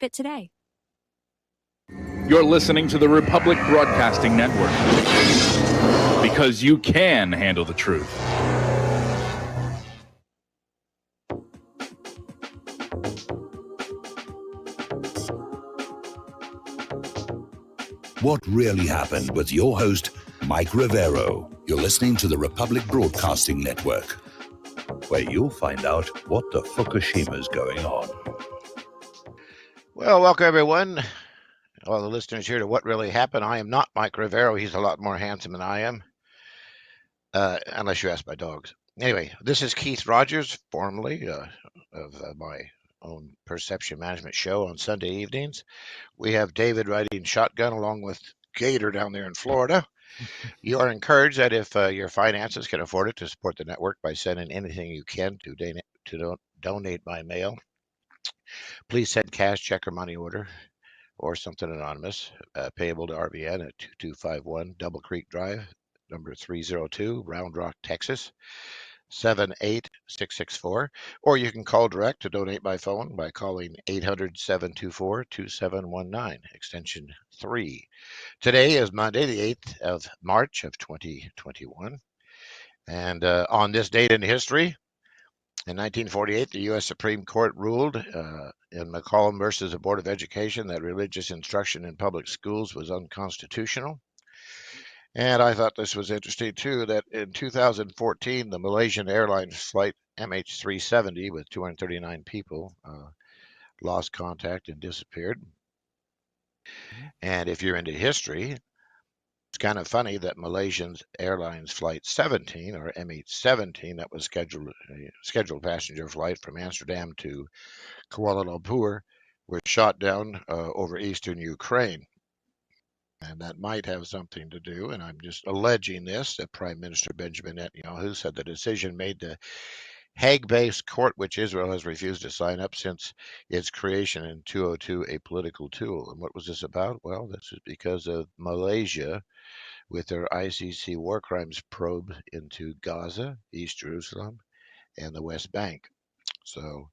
fit today. You're listening to the Republic Broadcasting Network, because you can handle the truth. What really happened with your host, Mike Rivero. You're listening to the Republic Broadcasting Network, where you'll find out what the Fukushima's going on. Well, welcome everyone, all the listeners here to What Really Happened. I am not Mike Rivero. He's a lot more handsome than I am, unless you ask my dogs. Anyway, this is Keith Rogers, formerly of my own perception management show on Sunday evenings. We have David riding shotgun along with Gator down there in Florida. You are encouraged that if your finances can afford it, to support the network by sending anything you can to donate by mail. Please send cash, check, or money order, or something anonymous, payable to RBN at 2251 Double Creek Drive, number 302, Round Rock, Texas, 78664. Or you can call direct to donate by phone by calling 800-724-2719, extension 3. Today is Monday, the 8th of March of 2021. And on this date in history, in 1948, the U.S. Supreme Court ruled in McCollum versus the Board of Education that religious instruction in public schools was unconstitutional. And I thought this was interesting, too, that in 2014, the Malaysian Airlines flight MH370 with 239 people lost contact and disappeared. And if you're into history, it's kind of funny that Malaysian Airlines Flight 17, or MH17, that was scheduled passenger flight from Amsterdam to Kuala Lumpur, was shot down over eastern Ukraine. And that might have something to do, and I'm just alleging this, that Prime Minister Benjamin Netanyahu said the decision made the Hague-based court, which Israel has refused to sign up since its creation in 2002, a political tool. And what was this about? Well, this is because of Malaysia with their ICC war crimes probe into Gaza, East Jerusalem, and the West Bank. So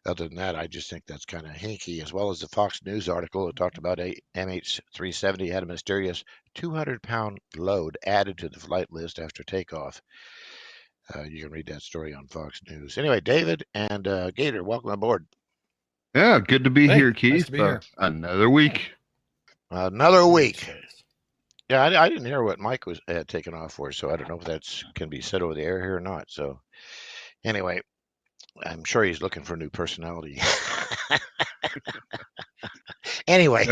other than that, I just think that's kind of hinky, as well as the Fox News article that talked about MH370 had a mysterious 200-pound load added to the flight list after takeoff. You can read that story on Fox News. Anyway, David and Gator, welcome aboard. Yeah, good to be here, Keith. Nice to be here. Another week. Another week. Yeah, I didn't hear what Mike was taking off for, so I don't know if that can be said over the air here or not. So anyway, I'm sure he's looking for a new personality. Anyway,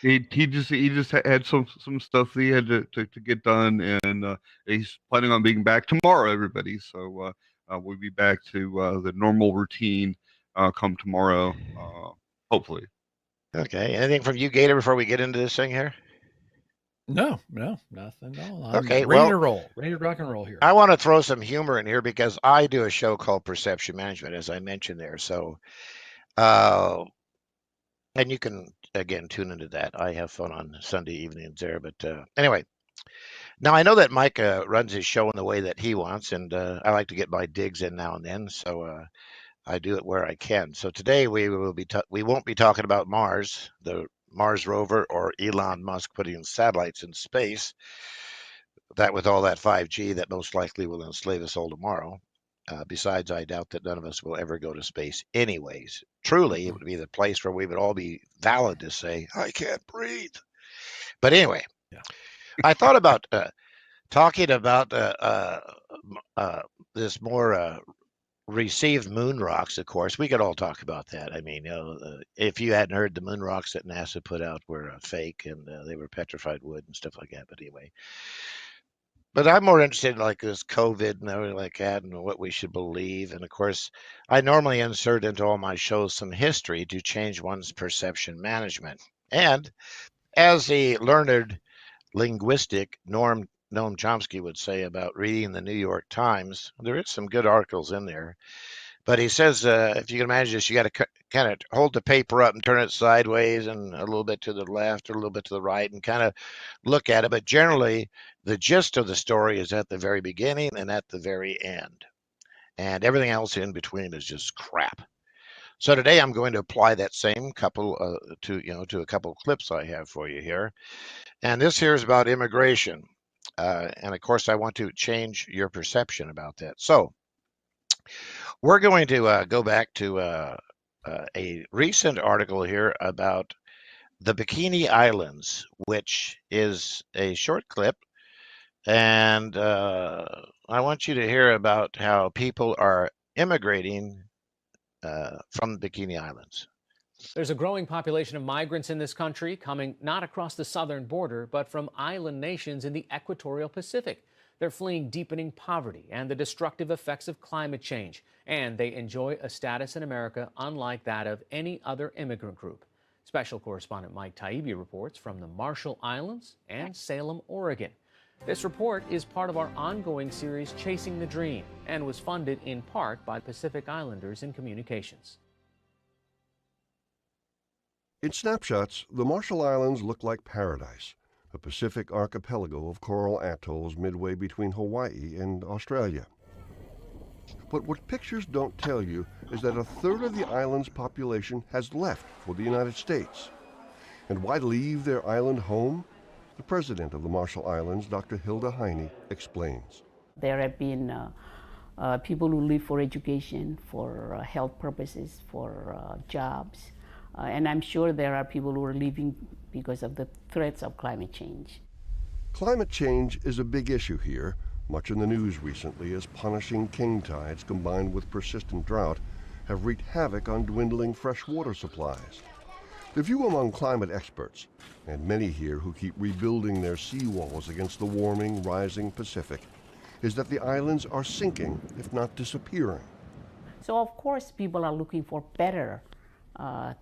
he just had some stuff that he had to get done, and he's planning on being back tomorrow, everybody. So we'll be back to the normal routine come tomorrow, hopefully. Okay. Anything from you, Gator, before we get into this thing here? No, nothing at all. I'm Okay, ready to roll. Ready to rock and roll here. I want to throw some humor in here because I do a show called Perception Management, as I mentioned there. So, and you can, again, tune into that. I have fun on Sunday evenings there. But anyway, now I know that Mike runs his show in the way that he wants, and I like to get my digs in now and then. So I do it where I can. So today we won't be talking about Mars, the Mars rover, or Elon Musk putting satellites in space. That with all that 5G, that most likely will enslave us all tomorrow. Besides, I doubt that none of us will ever go to space anyways. Truly, it would be the place where we would all be valid to say, I can't breathe. But anyway, yeah. I thought about talking about this more received moon rocks, of course. We could all talk about that. I mean, if you hadn't heard, the moon rocks that NASA put out were fake, and they were petrified wood and stuff like that. But anyway, but I'm more interested in like this COVID and everything like that, and what we should believe. And of course, I normally insert into all my shows some history to change one's perception management. And as the learned linguistic Noam Chomsky would say about reading the New York Times, there is some good articles in there. But he says, if you can imagine this, you got to kind of hold the paper up and turn it sideways and a little bit to the left or a little bit to the right and kind of look at it. But generally, the gist of the story is at the very beginning and at the very end. And everything else in between is just crap. So today I'm going to apply that same couple to a couple clips I have for you here. And this here is about immigration. And of course, I want to change your perception about that. So we're going to go back to a recent article here about the Bikini Islands, which is a short clip. And I want you to hear about how people are immigrating from the Bikini Islands. There's a growing population of migrants in this country coming not across the southern border, but from island nations in the equatorial Pacific. They're fleeing deepening poverty and the destructive effects of climate change, and they enjoy a status in America unlike that of any other immigrant group. Special correspondent Mike Taibbi reports from the Marshall Islands and Salem, Oregon. This report is part of our ongoing series Chasing the Dream and was funded in part by Pacific Islanders in Communications. In snapshots, the Marshall Islands look like paradise, a Pacific archipelago of coral atolls midway between Hawaii and Australia. But what pictures don't tell you is that a third of the island's population has left for the United States. And why leave their island home? The president of the Marshall Islands, Dr. Hilda Heine, explains. There have been people who live for education, for health purposes, for jobs. And I'm sure there are people who are leaving because of the threats of climate change. Climate change is a big issue here, much in the news recently as punishing king tides combined with persistent drought have wreaked havoc on dwindling freshwater supplies. The view among climate experts, and many here who keep rebuilding their seawalls against the warming, rising Pacific, is that the islands are sinking, if not disappearing. So of course people are looking for better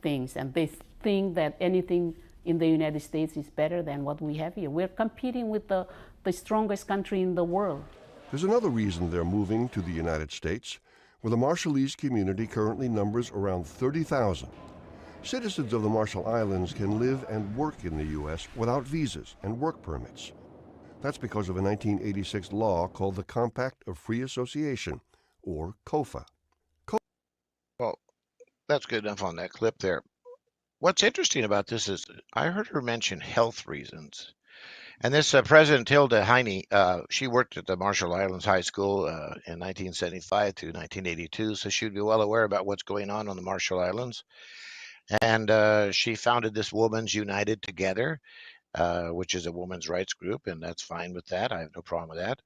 things, and they think that anything in the United States is better than what we have here. We're competing with the strongest country in the world. There's another reason they're moving to the United States, where the Marshallese community currently numbers around 30,000. Citizens of the Marshall Islands can live and work in the U.S. without visas and work permits. That's because of a 1986 law called the Compact of Free Association, or COFA. Well, that's good enough on that clip there. What's interesting about this is I heard her mention health reasons. And this President Hilda Heine, she worked at the Marshall Islands High School in 1975 to 1982, so she'd be well aware about what's going on the Marshall Islands. And she founded this Women's United Together, which is a women's rights group, and that's fine with that. I have no problem with that.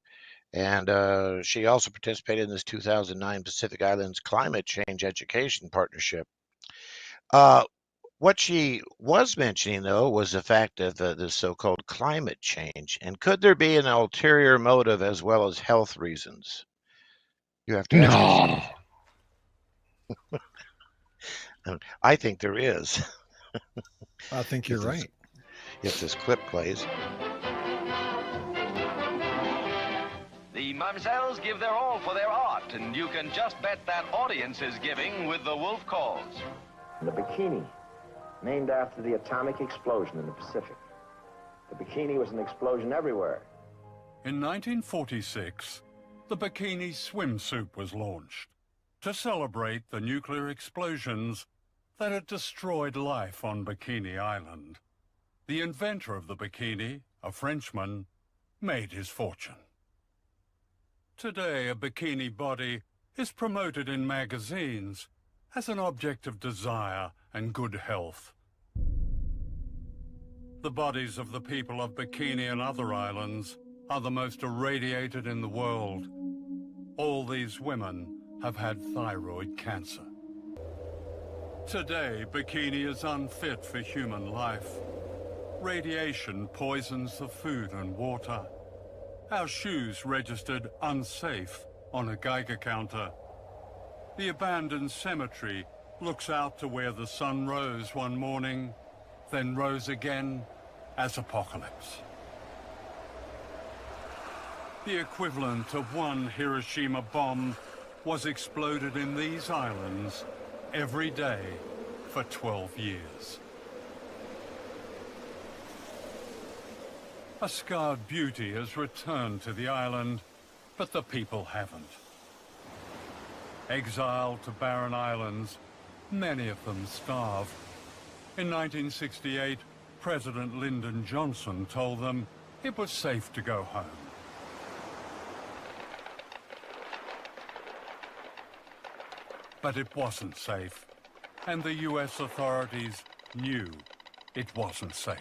And she also participated in this 2009 Pacific Islands Climate Change Education Partnership. What she was mentioning, though, was the fact of the so-called climate change. And could there be an ulterior motive as well as health reasons? You have to ask yourself. I think there is. I think you're right. If this clip plays. The Mamsells give their all for their art, and you can just bet that audience is giving with the Wolf Calls. The Bikini, named after the atomic explosion in the Pacific. The Bikini was an explosion everywhere. In 1946, the Bikini swimsuit was launched to celebrate the nuclear explosions that had destroyed life on Bikini Island. The inventor of the bikini, a Frenchman, made his fortune. Today, a bikini body is promoted in magazines as an object of desire and good health. The bodies of the people of Bikini and other islands are the most irradiated in the world. All these women have had thyroid cancer. Today, Bikini is unfit for human life. Radiation poisons the food and water. Our shoes registered unsafe on a Geiger counter. The abandoned cemetery looks out to where the sun rose one morning, then rose again as apocalypse. The equivalent of one Hiroshima bomb was exploded in these islands every day for 12 years. A scarred beauty has returned to the island, but the people haven't. Exiled to barren islands, Many of them starve. In 1968, President Lyndon Johnson told them it was safe to go home. But it wasn't safe, and the US authorities knew it wasn't safe.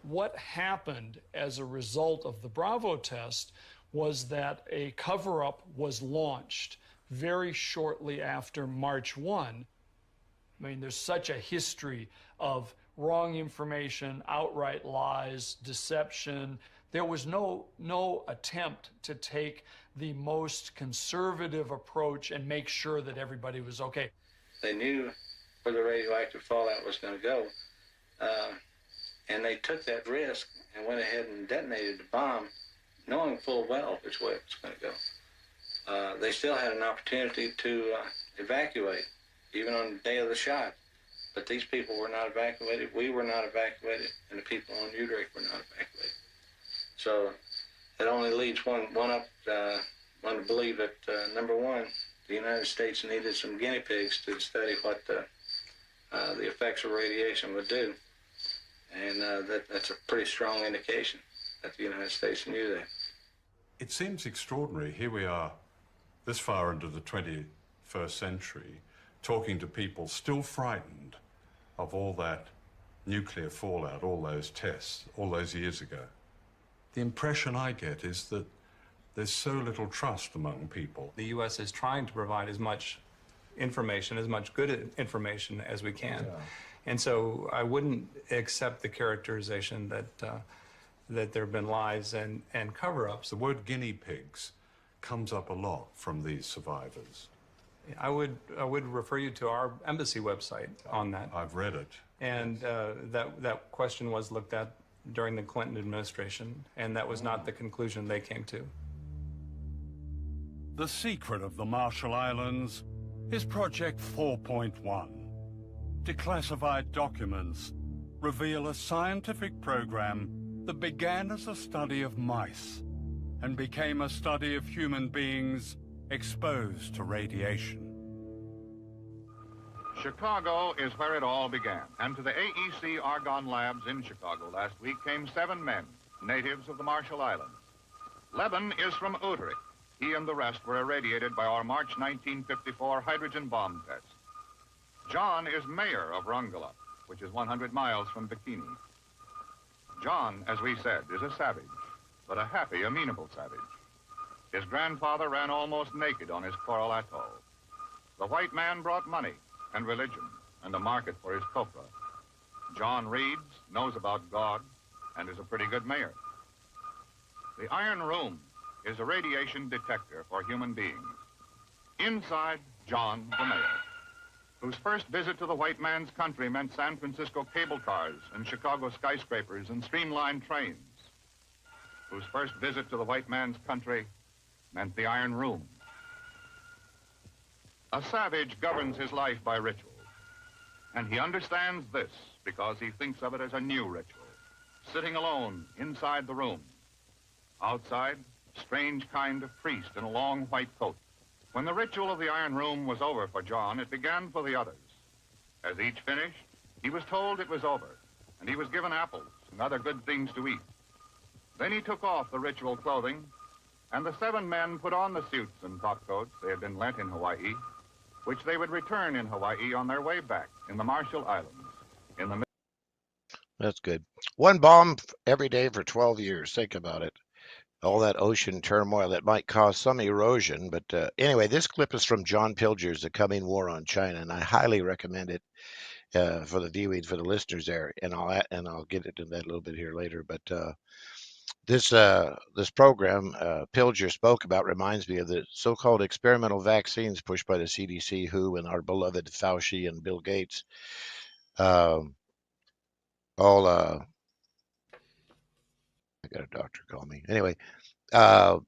What happened as a result of the Bravo test was that a cover-up was launched very shortly after March 1. I mean, there's such a history of wrong information, outright lies, deception. There was no attempt to take the most conservative approach and make sure that everybody was okay. They knew where the radioactive fallout was going to go, and they took that risk and went ahead and detonated the bomb, knowing full well which way it was going to go. They still had an opportunity to evacuate, even on the day of the shot. But these people were not evacuated, we were not evacuated, and the people on Udrich were not evacuated. So it only leads one to believe that, number one, the United States needed some guinea pigs to study what the effects of radiation would do. And that's a pretty strong indication that the United States knew that. It seems extraordinary. Here we are, this far into the 21st century, talking to people still frightened of all that nuclear fallout, all those tests, all those years ago. The impression I get is that there's so little trust among people. The U.S. is trying to provide as much information, as much good information as we can. Yeah. And so I wouldn't accept the characterization that there have been lies and cover-ups. The word guinea pigs comes up a lot from these survivors. I would refer you to our embassy website on that. I've read it. And that question was looked at during the Clinton administration, and that was not the conclusion they came to. The secret of the Marshall Islands is Project 4.1. Declassified documents reveal a scientific program that began as a study of mice and became a study of human beings exposed to radiation. Chicago is where it all began, and to the AEC Argonne Labs in Chicago last week came 7 men, natives of the Marshall Islands. Leben is from Utrecht. He and the rest were irradiated by our March 1954 hydrogen bomb test. John is mayor of Rungala, which is 100 miles from Bikini. John, as we said, is a savage, but a happy, amenable savage. His grandfather ran almost naked on his coral atoll. The white man brought money and religion and a market for his copra. John reads, knows about God, and is a pretty good mayor. The Iron Room is a radiation detector for human beings. Inside, John, the mayor, whose first visit to the white man's country meant San Francisco cable cars and Chicago skyscrapers and streamlined trains, whose first visit to the white man's country meant the Iron Room. A savage governs his life by ritual, and he understands this because he thinks of it as a new ritual, sitting alone inside the room. Outside, strange kind of priest in a long white coat. When the ritual of the Iron Room was over for John, it began for the others. As each finished, he was told it was over, and he was given apples and other good things to eat. Then he took off the ritual clothing, and the 7 men put on the suits and topcoats they had been lent in Hawaii, which they would return in Hawaii on their way back in the Marshall Islands. That's good. 1 bomb every day for 12 years. Think about it. All that ocean turmoil that might cause some erosion. But anyway, this clip is from John Pilger's The Coming War on China, and I highly recommend it for the viewing, for the listeners there. And I'll get into that a little bit here later. But this program Pilger spoke about reminds me of the so-called experimental vaccines pushed by the CDC, WHO, and our beloved Fauci and Bill Gates. I got a doctor call me. Anyway, they're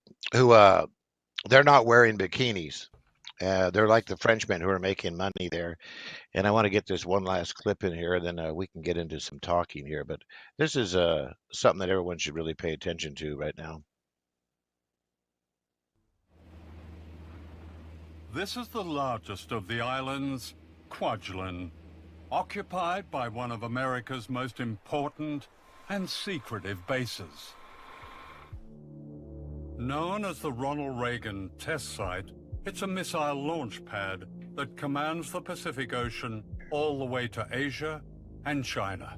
not wearing bikinis. They're like the Frenchmen who are making money there. And I want to get this one last clip in here, and then we can get into some talking here. But this is something that everyone should really pay attention to right now. This is the largest of the islands Kwajalein, occupied by one of America's most important and secretive bases. Known as the Ronald Reagan Test Site, it's a missile launch pad that commands the Pacific Ocean all the way to Asia and China.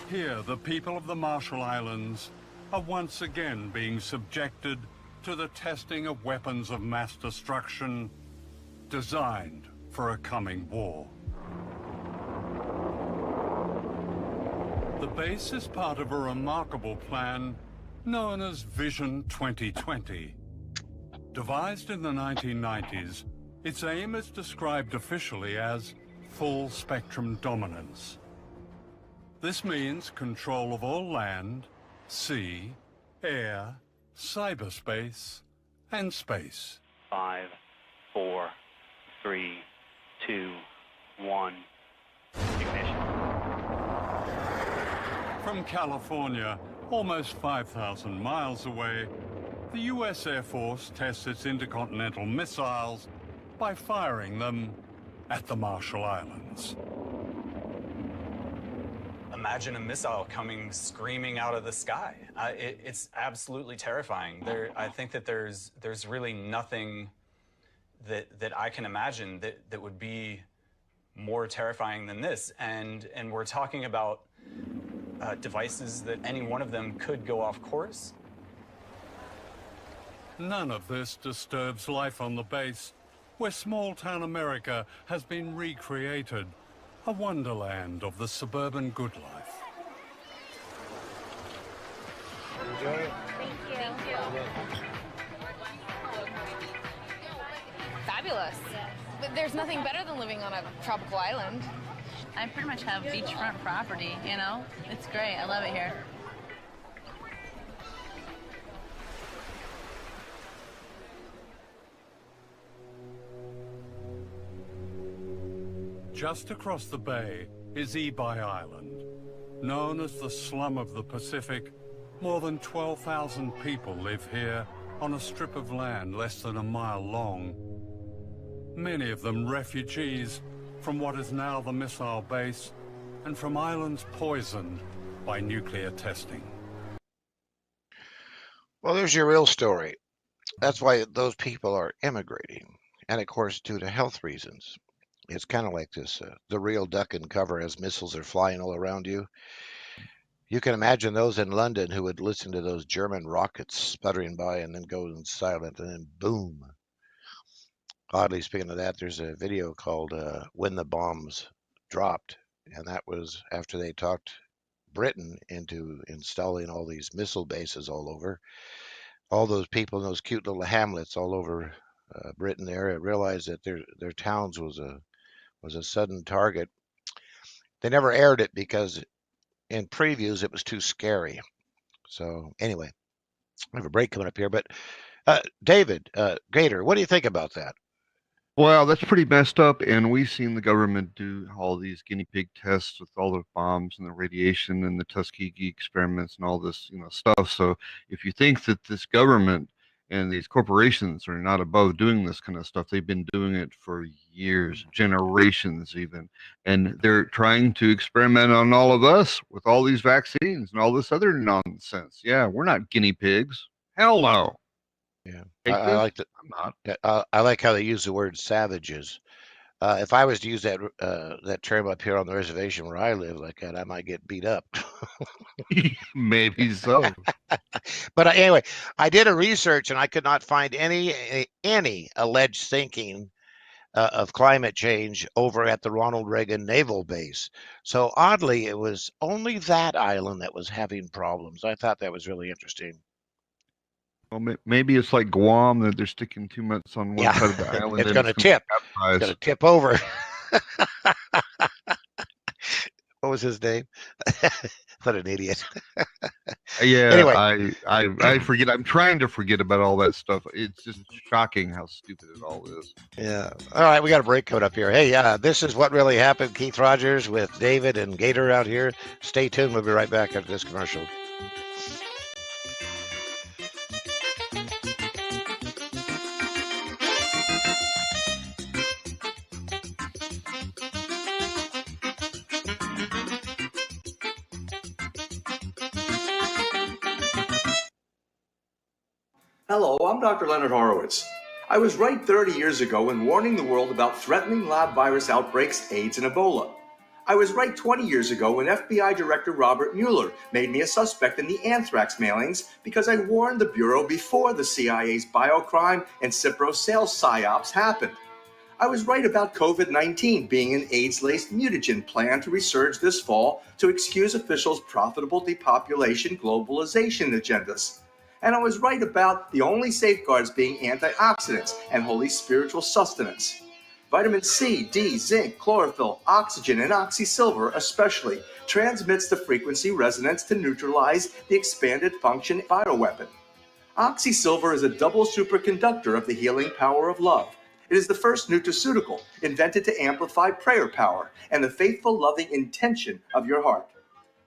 Here, the people of the Marshall Islands are once again being subjected to the testing of weapons of mass destruction designed for a coming war. The base is part of a remarkable plan known as Vision 2020. Devised in the 1990s, its aim is described officially as full spectrum dominance. This means control of all land, sea, air, cyberspace, and space. 5, 4, 3, 2, 1. Ignition. From California, almost 5,000 miles away, the U.S. Air Force tests its intercontinental missiles by firing them at the Marshall Islands. Imagine a missile coming screaming out of the sky. It's absolutely terrifying. I think that there's really nothing that I can imagine that would be more terrifying than this. And we're talking about devices that any one of them could go off course. None of this disturbs life on the base, where small-town America has been recreated, a wonderland of the suburban good life. Enjoy it. Thank you. Fabulous. There's nothing better than living on a tropical island. I pretty much have beachfront property, you know? It's great. I love it here. Just across the bay is Ebi Island. Known as the slum of the Pacific, more than 12,000 people live here on a strip of land less than a mile long. Many of them refugees from what is now the missile base and from islands poisoned by nuclear testing. Well, there's your real story. That's why those people are immigrating. And of course, due to health reasons. It's kind of like this, the real duck and cover as missiles are flying all around you. You can imagine those in London who would listen to those German rockets sputtering by and then go silent and then boom. Oddly, speaking of that, there's a video called When the Bombs Dropped. And that was after they talked Britain into installing all these missile bases all over. All those people in those cute little hamlets all over Britain there realized that their towns was a sudden target. They never aired it because in previews it was too scary. So anyway, I have a break coming up here. But David, Gator, what do you think about that? Well, that's pretty messed up, and we've seen the government do all these guinea pig tests with all the bombs and the radiation and the Tuskegee experiments and all this, stuff. So if you think that this government and these corporations are not above doing this kind of stuff, they've been doing it for years, generations even, and they're trying to experiment on all of us with all these vaccines and all this other nonsense. Yeah, we're not guinea pigs. Hell no. Yeah, I like that. I'm not. I like how they use the word savages. If I was to use that term up here on the reservation where I live like that, I might get beat up. Maybe so. But anyway, I did a research and I could not find any alleged sinking of climate change over at the Ronald Reagan Naval Base. So oddly, it was only that island that was having problems. I thought that was really interesting. Well, maybe it's like Guam, that they're sticking too much on one side of the island. It's going to tip. It's going to tip over. What was his name? What an idiot. Yeah, Anyway. I forget. I'm trying to forget about all that stuff. It's just shocking how stupid it all is. Yeah. All right, we got a break coming up here. Hey, this is What Really Happened. Keith Rogers with David and Gator out here. Stay tuned. We'll be right back after this commercial. Hello, I'm Dr. Leonard Horowitz. I was right 30 years ago in warning the world about threatening lab virus outbreaks, AIDS, and Ebola. I was right 20 years ago when FBI Director Robert Mueller made me a suspect in the anthrax mailings because I warned the Bureau before the CIA's biocrime and Cipro sales psyops happened. I was right about COVID-19 being an AIDS-laced mutagen planned to resurge this fall to excuse officials' profitable depopulation globalization agendas. And I was right about the only safeguards being antioxidants and holy spiritual sustenance. Vitamin C, D, zinc, chlorophyll, oxygen, and oxysilver especially transmits the frequency resonance to neutralize the expanded function bioweapon. Oxysilver is a double superconductor of the healing power of love. It is the first nutraceutical invented to amplify prayer power and the faithful, loving intention of your heart.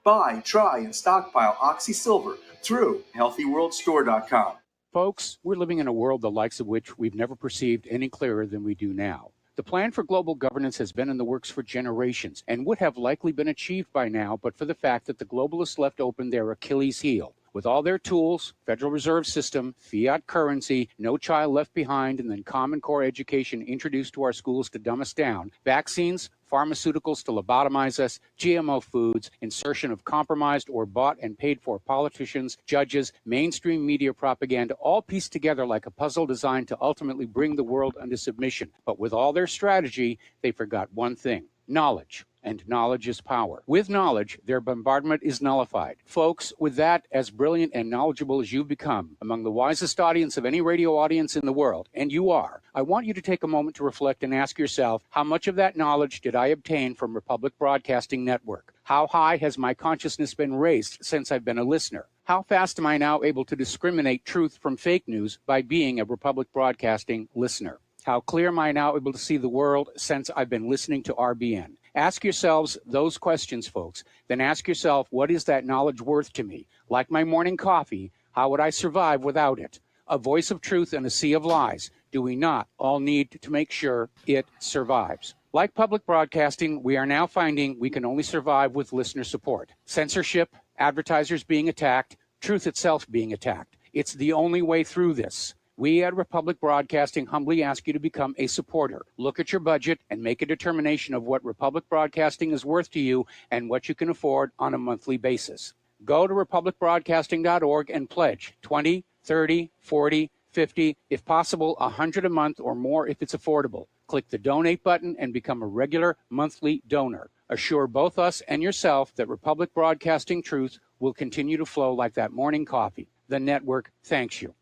Buy, try, and stockpile Oxysilver through HealthyWorldStore.com. Folks, we're living in a world the likes of which we've never perceived any clearer than we do now. The plan for global governance has been in the works for generations and would have likely been achieved by now but for the fact that the globalists left open their Achilles heel. With all their tools, Federal Reserve System, fiat currency, no child left behind, and then Common Core education introduced to our schools to dumb us down, vaccines, pharmaceuticals to lobotomize us, GMO foods, insertion of compromised or bought and paid for politicians, judges, mainstream media propaganda, all pieced together like a puzzle designed to ultimately bring the world under submission. But with all their strategy, they forgot one thing: knowledge. And knowledge is power. With knowledge, their bombardment is nullified. Folks, with that, as brilliant and knowledgeable as you've become, among the wisest audience of any radio audience in the world, and you are, I want you to take a moment to reflect and ask yourself, how much of that knowledge did I obtain from Republic Broadcasting Network? How high has my consciousness been raised since I've been a listener? How fast am I now able to discriminate truth from fake news by being a Republic Broadcasting listener? How clear am I now able to see the world since I've been listening to RBN? Ask yourselves those questions, folks. Then ask yourself, what is that knowledge worth to me? Like my morning coffee, how would I survive without it? A voice of truth in a sea of lies. Do we not all need to make sure it survives? Like public broadcasting, we are now finding we can only survive with listener support. Censorship, advertisers being attacked, truth itself being attacked. It's the only way through this. We at Republic Broadcasting humbly ask you to become a supporter. Look at your budget and make a determination of what Republic Broadcasting is worth to you and what you can afford on a monthly basis. Go to republicbroadcasting.org and pledge 20, 30, 40, 50, if possible, 100 a month or more if it's affordable. Click the donate button and become a regular monthly donor. Assure both us and yourself that Republic Broadcasting truth will continue to flow like that morning coffee. The network thanks you.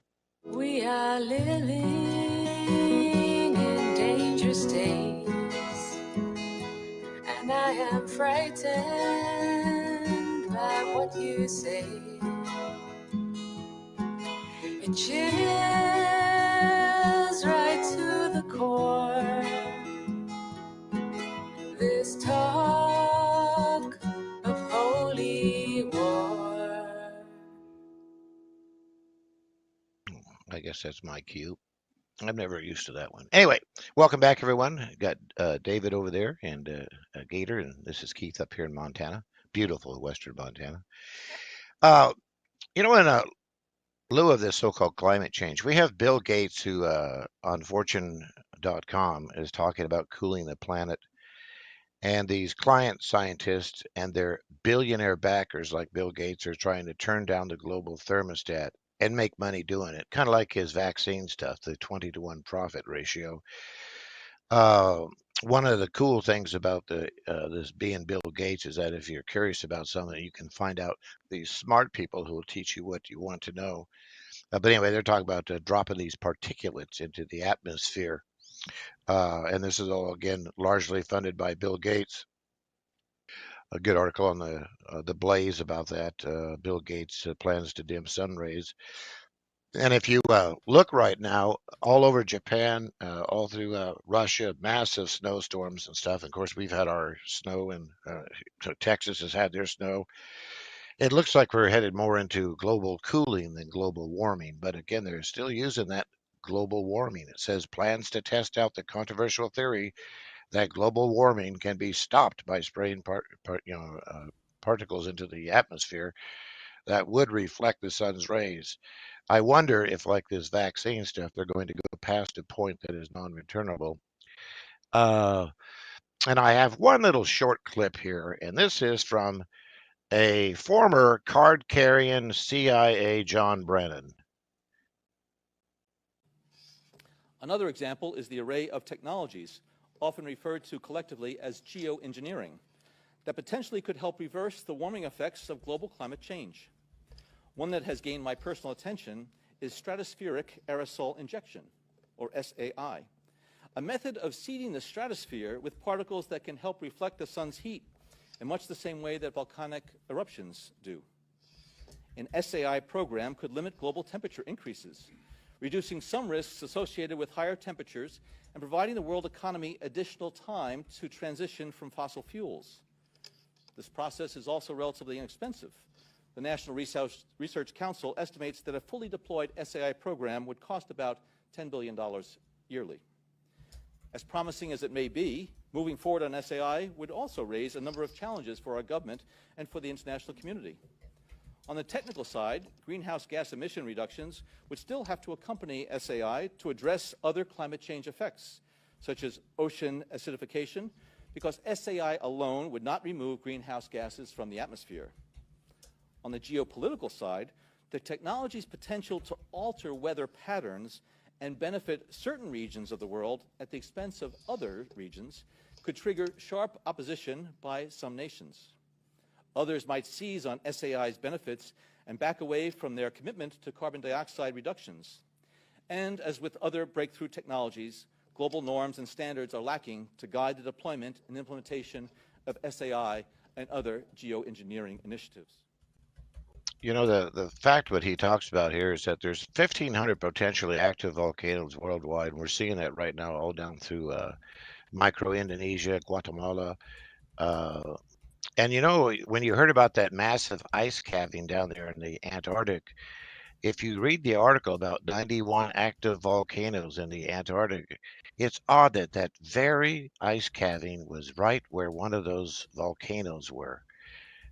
We are living in dangerous days, and I am frightened by what you say. It chills right to the core, this talk of holy war. I guess that's my cue. I'm never used to that one. Anyway, welcome back, everyone. Got David over there and Gator, and this is Keith up here in Montana, beautiful western Montana. In lieu of this so-called climate change, we have Bill Gates, who on Fortune.com is talking about cooling the planet, and these client scientists and their billionaire backers like Bill Gates are trying to turn down the global thermostat and make money doing it, kind of like his vaccine stuff, the 20-to-1 profit ratio. One of the cool things about this being Bill Gates is that if you're curious about something, you can find out these smart people who will teach you what you want to know. But anyway, they're talking about dropping these particulates into the atmosphere. And this is all, again, largely funded by Bill Gates. A good article on the Blaze about that. Bill Gates plans to dim sun rays. And if you look right now, all over Japan, all through Russia, massive snowstorms and stuff. Of course, we've had our snow, and Texas has had their snow. It looks like we're headed more into global cooling than global warming. But again, they're still using that global warming. It says plans to test out the controversial theory that global warming can be stopped by spraying particles into the atmosphere that would reflect the sun's rays. I wonder if, like this vaccine stuff, they're going to go past a point that is non-returnable. And I have one little short clip here, and this is from a former card-carrying CIA John Brennan. Another example is the array of technologies, often referred to collectively as geoengineering, that potentially could help reverse the warming effects of global climate change. One that has gained my personal attention is stratospheric aerosol injection, or SAI, a method of seeding the stratosphere with particles that can help reflect the sun's heat in much the same way that volcanic eruptions do. An SAI program could limit global temperature increases, reducing some risks associated with higher temperatures and providing the world economy additional time to transition from fossil fuels. This process is also relatively inexpensive. The National Research Council estimates that a fully deployed SAI program would cost about $10 billion yearly. As promising as it may be, moving forward on SAI would also raise a number of challenges for our government and for the international community. On the technical side, greenhouse gas emission reductions would still have to accompany SAI to address other climate change effects, such as ocean acidification, because SAI alone would not remove greenhouse gases from the atmosphere. On the geopolitical side, the technology's potential to alter weather patterns and benefit certain regions of the world at the expense of other regions could trigger sharp opposition by some nations. Others might seize on SAI's benefits and back away from their commitment to carbon dioxide reductions. And as with other breakthrough technologies, global norms and standards are lacking to guide the deployment and implementation of SAI and other geoengineering initiatives. You know, the fact what he talks about here is that there's 1,500 potentially active volcanoes worldwide, and we're seeing that right now all down through micro-Indonesia, Guatemala. And you know, when you heard about that massive ice calving down there in the Antarctic, if you read the article about 91 active volcanoes in the Antarctic, it's odd that that very ice calving was right where one of those volcanoes were.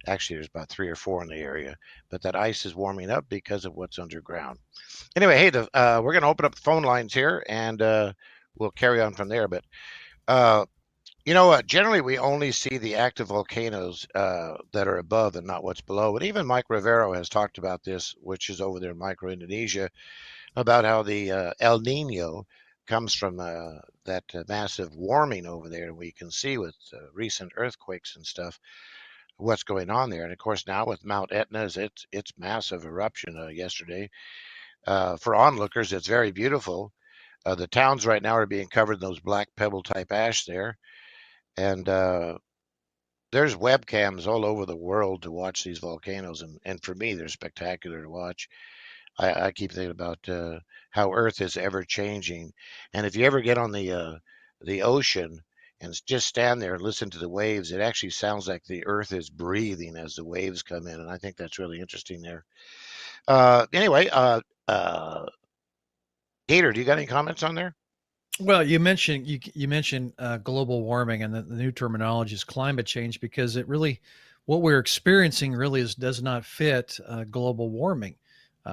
Actually, there's about 3 or 4 in the area, but that ice is warming up because of what's underground. Anyway, hey, we're going to open up the phone lines here, and we'll carry on from there. But you know, generally we only see the active volcanoes that are above and not what's below. And even Mike Rivero has talked about this, which is over there in micro-Indonesia, about how the El Nino comes from that massive warming over there. And we can see with recent earthquakes and stuff what's going on there. And of course, now with Mount Etna's its massive eruption yesterday. For onlookers, it's very beautiful. The towns right now are being covered in those black pebble type ash there. And there's webcams all over the world to watch these volcanoes. And for me, they're spectacular to watch. I keep thinking about how Earth is ever changing. And if you ever get on the ocean and just stand there and listen to the waves, it actually sounds like the Earth is breathing as the waves come in. And I think that's really interesting there. Anyway, Gator, do you got any comments on there? Well, you mentioned global warming, and the new terminology is climate change, because it really, what we're experiencing really does not fit global warming.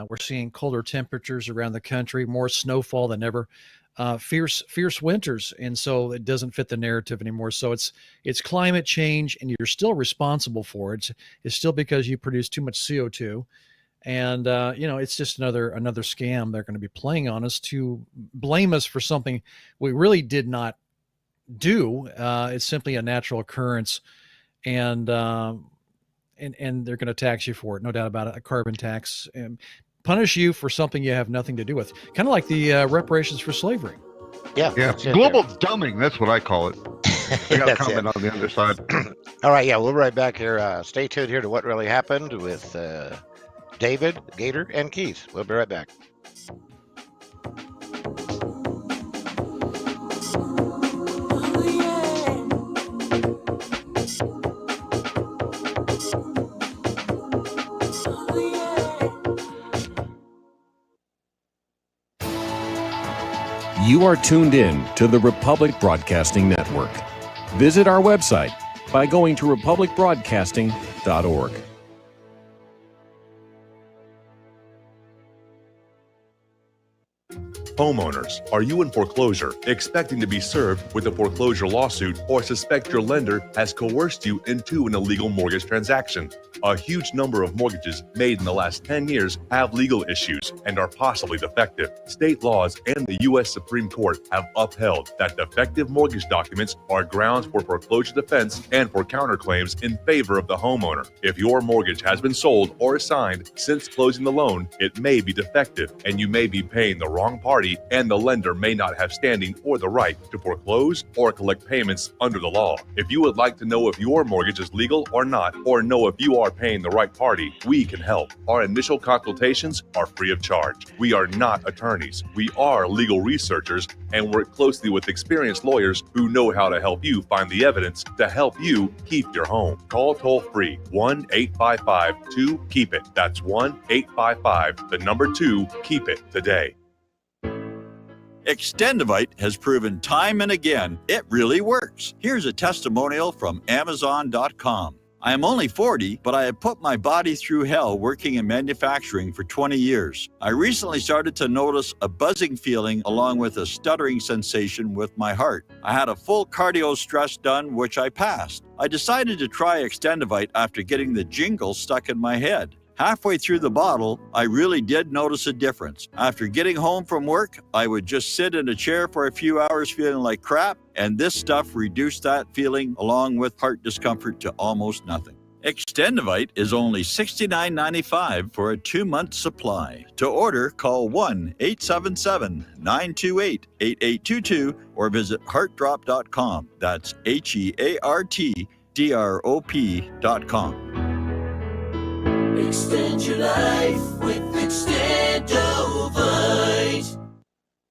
We're seeing colder temperatures around the country, more snowfall than ever, fierce winters, and so it doesn't fit the narrative anymore. So it's climate change, and you're still responsible for it. It's still because you produce too much CO2. And, you know, it's just another scam they're going to be playing on us to blame us for something we really did not do. It's simply a natural occurrence. And they're going to tax you for it. No doubt about it. A carbon tax, and punish you for something you have nothing to do with. Kind of like the reparations for slavery. Yeah. Global dumbing. That's what I call it. I got a comment on the other side. All right. Yeah. We'll be right back here. Stay tuned here to What Really Happened with David, Gator, and Keith. We'll be right back. You are tuned in to the Republic Broadcasting Network. Visit our website by going to republicbroadcasting.org. Homeowners, are you in foreclosure, expecting to be served with a foreclosure lawsuit, or suspect your lender has coerced you into an illegal mortgage transaction? A huge number of mortgages made in the last 10 years have legal issues and are possibly defective. State laws and the U.S. Supreme Court have upheld that defective mortgage documents are grounds for foreclosure defense and for counterclaims in favor of the homeowner. If your mortgage has been sold or assigned since closing the loan, it may be defective and you may be paying the wrong party, and the lender may not have standing or the right to foreclose or collect payments under the law. If you would like to know if your mortgage is legal or not, or know if you are paying the right party, we can help. Our initial consultations are free of charge. We are not attorneys. We are legal researchers and work closely with experienced lawyers who know how to help you find the evidence to help you keep your home. Call toll-free 1-855-2-KEEP-IT. That's 1-855-2-KEEP-IT today. Extendivite has proven time and again it really works. Here's a testimonial from Amazon.com. I am only 40, but I have put my body through hell working in manufacturing for 20 years. I recently started to notice a buzzing feeling along with a stuttering sensation with my heart. I had a full cardio stress done, which I passed. I decided to try Extendivite after getting the jingle stuck in my head. Halfway through the bottle, I really did notice a difference. After getting home from work, I would just sit in a chair for a few hours feeling like crap, and this stuff reduced that feeling along with heart discomfort to almost nothing. Extendivite is only $69.95 for a 2-month supply. To order, call 1-877-928-8822 or visit heartdrop.com. That's HEARTDROP.com. Extend your life with Extendovite.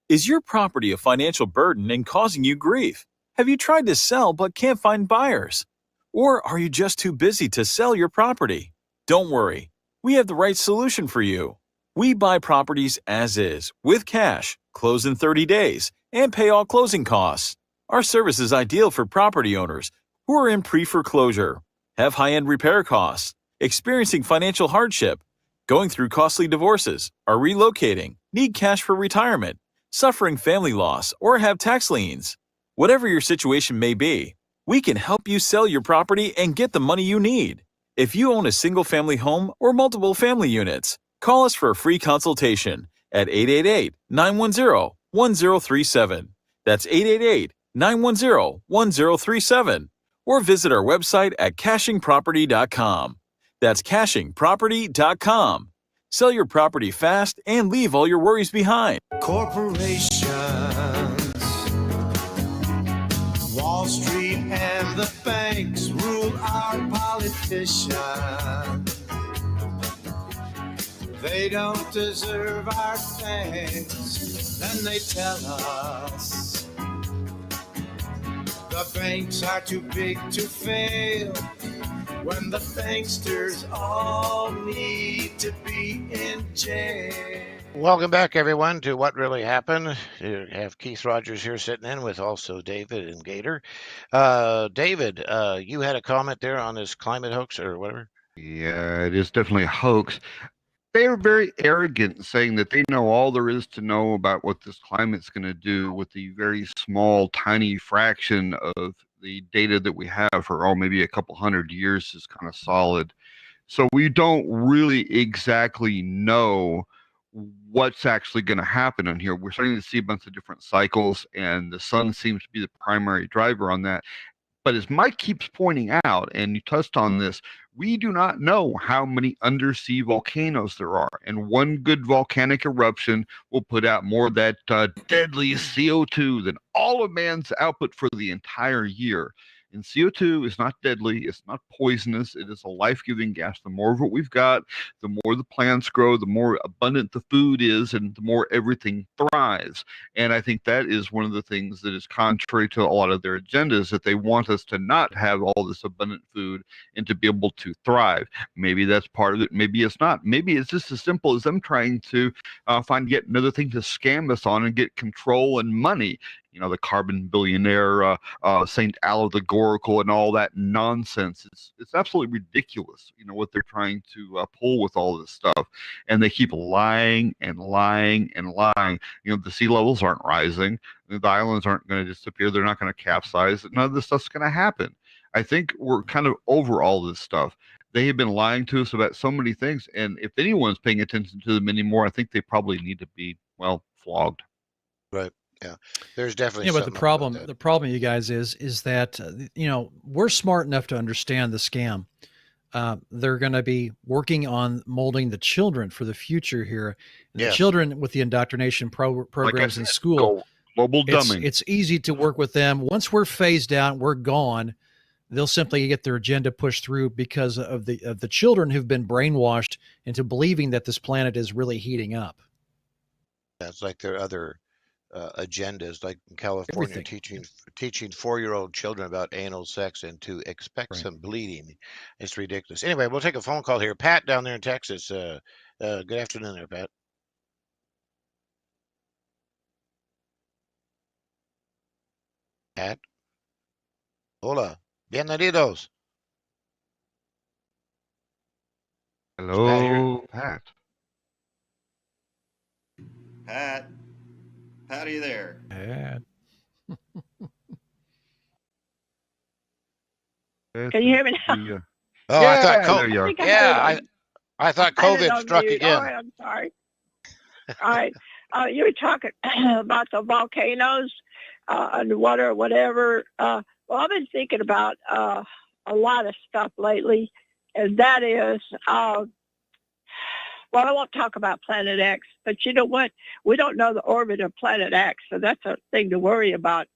Is your property a financial burden and causing you grief? Have you tried to sell but can't find buyers? Or are you just too busy to sell your property? Don't worry, we have the right solution for you. We buy properties as is, with cash, close in 30 days, and pay all closing costs. Our service is ideal for property owners who are in pre-foreclosure, have high-end repair costs, experiencing financial hardship, going through costly divorces, are relocating, need cash for retirement, suffering family loss, or have tax liens. Whatever your situation may be, we can help you sell your property and get the money you need. If you own a single-family home or multiple family units, call us for a free consultation at 888-910-1037. That's 888-910-1037. Or visit our website at cachingproperty.com. That's cachingproperty.com. Sell your property fast and leave all your worries behind. Corporations, Wall Street and the banks rule our politicians. They don't deserve our thanks, then they tell us the banks are too big to fail, when the banksters all need to be in jail. Welcome back, everyone, to What Really Happened. You have Keith Rogers here sitting in with also David and Gator. David, you had a comment there on this climate hoax or whatever? Yeah, it is definitely a hoax. They are very arrogant, saying that they know all there is to know about what this climate's going to do with the very small, tiny fraction of the data that we have for, maybe a couple hundred years is kind of solid. So we don't really exactly know what's actually going to happen on here. We're starting to see a bunch of different cycles, and the sun seems to be the primary driver on that. But as Mike keeps pointing out, and you touched on this, we do not know how many undersea volcanoes there are. And one good volcanic eruption will put out more of that deadly CO2 than all of man's output for the entire year. And CO2 is not deadly, it's not poisonous, it is a life-giving gas. The more of it we've got, the more the plants grow, the more abundant the food is, and the more everything thrives. And I think that is one of the things that is contrary to a lot of their agendas, that they want us to not have all this abundant food and to be able to thrive. Maybe that's part of it, maybe it's not. Maybe it's just as simple as them trying to find yet another thing to scam us on and get control and money. the carbon billionaire, Saint Allegorical, and all that nonsense. It's absolutely ridiculous, what they're trying to pull with all this stuff, and they keep lying and lying and lying. The sea levels aren't rising, the islands aren't going to disappear, they're not going to capsize. None of this stuff's going to happen. I think we're kind of over all this stuff. They have been lying to us about so many things, and if anyone's paying attention to them anymore, I think they probably need to be, flogged. Right. Yeah. There's definitely Yeah, but the something about that. problem, you guys, is that we're smart enough to understand the scam. They're going to be working on molding the children for the future here. And the Yes. children with the indoctrination programs in school. Global dumbing. It's easy to work with them. Once we're phased out, we're gone. They'll simply get their agenda pushed through because of the children who've been brainwashed into believing that this planet is really heating up. That's like their other agendas, like in California, Everything. teaching 4-year-old children about anal sex and to expect some bleeding. It's ridiculous. Anyway, we'll take a phone call here. Pat down there in Texas. Good afternoon there, Pat. Pat. Hola. Bienvenidos. Hello, Pat. Pat, are you there? Pat. Can you hear me now? Oh, yeah, I thought there you are. I thought I had it COVID on struck mute. again. All right, I'm sorry. All right. You were talking about the volcanoes, underwater, whatever. Well, I've been thinking about a lot of stuff lately, and that is, well, I won't talk about Planet X, but you know what? We don't know the orbit of Planet X, so that's a thing to worry about,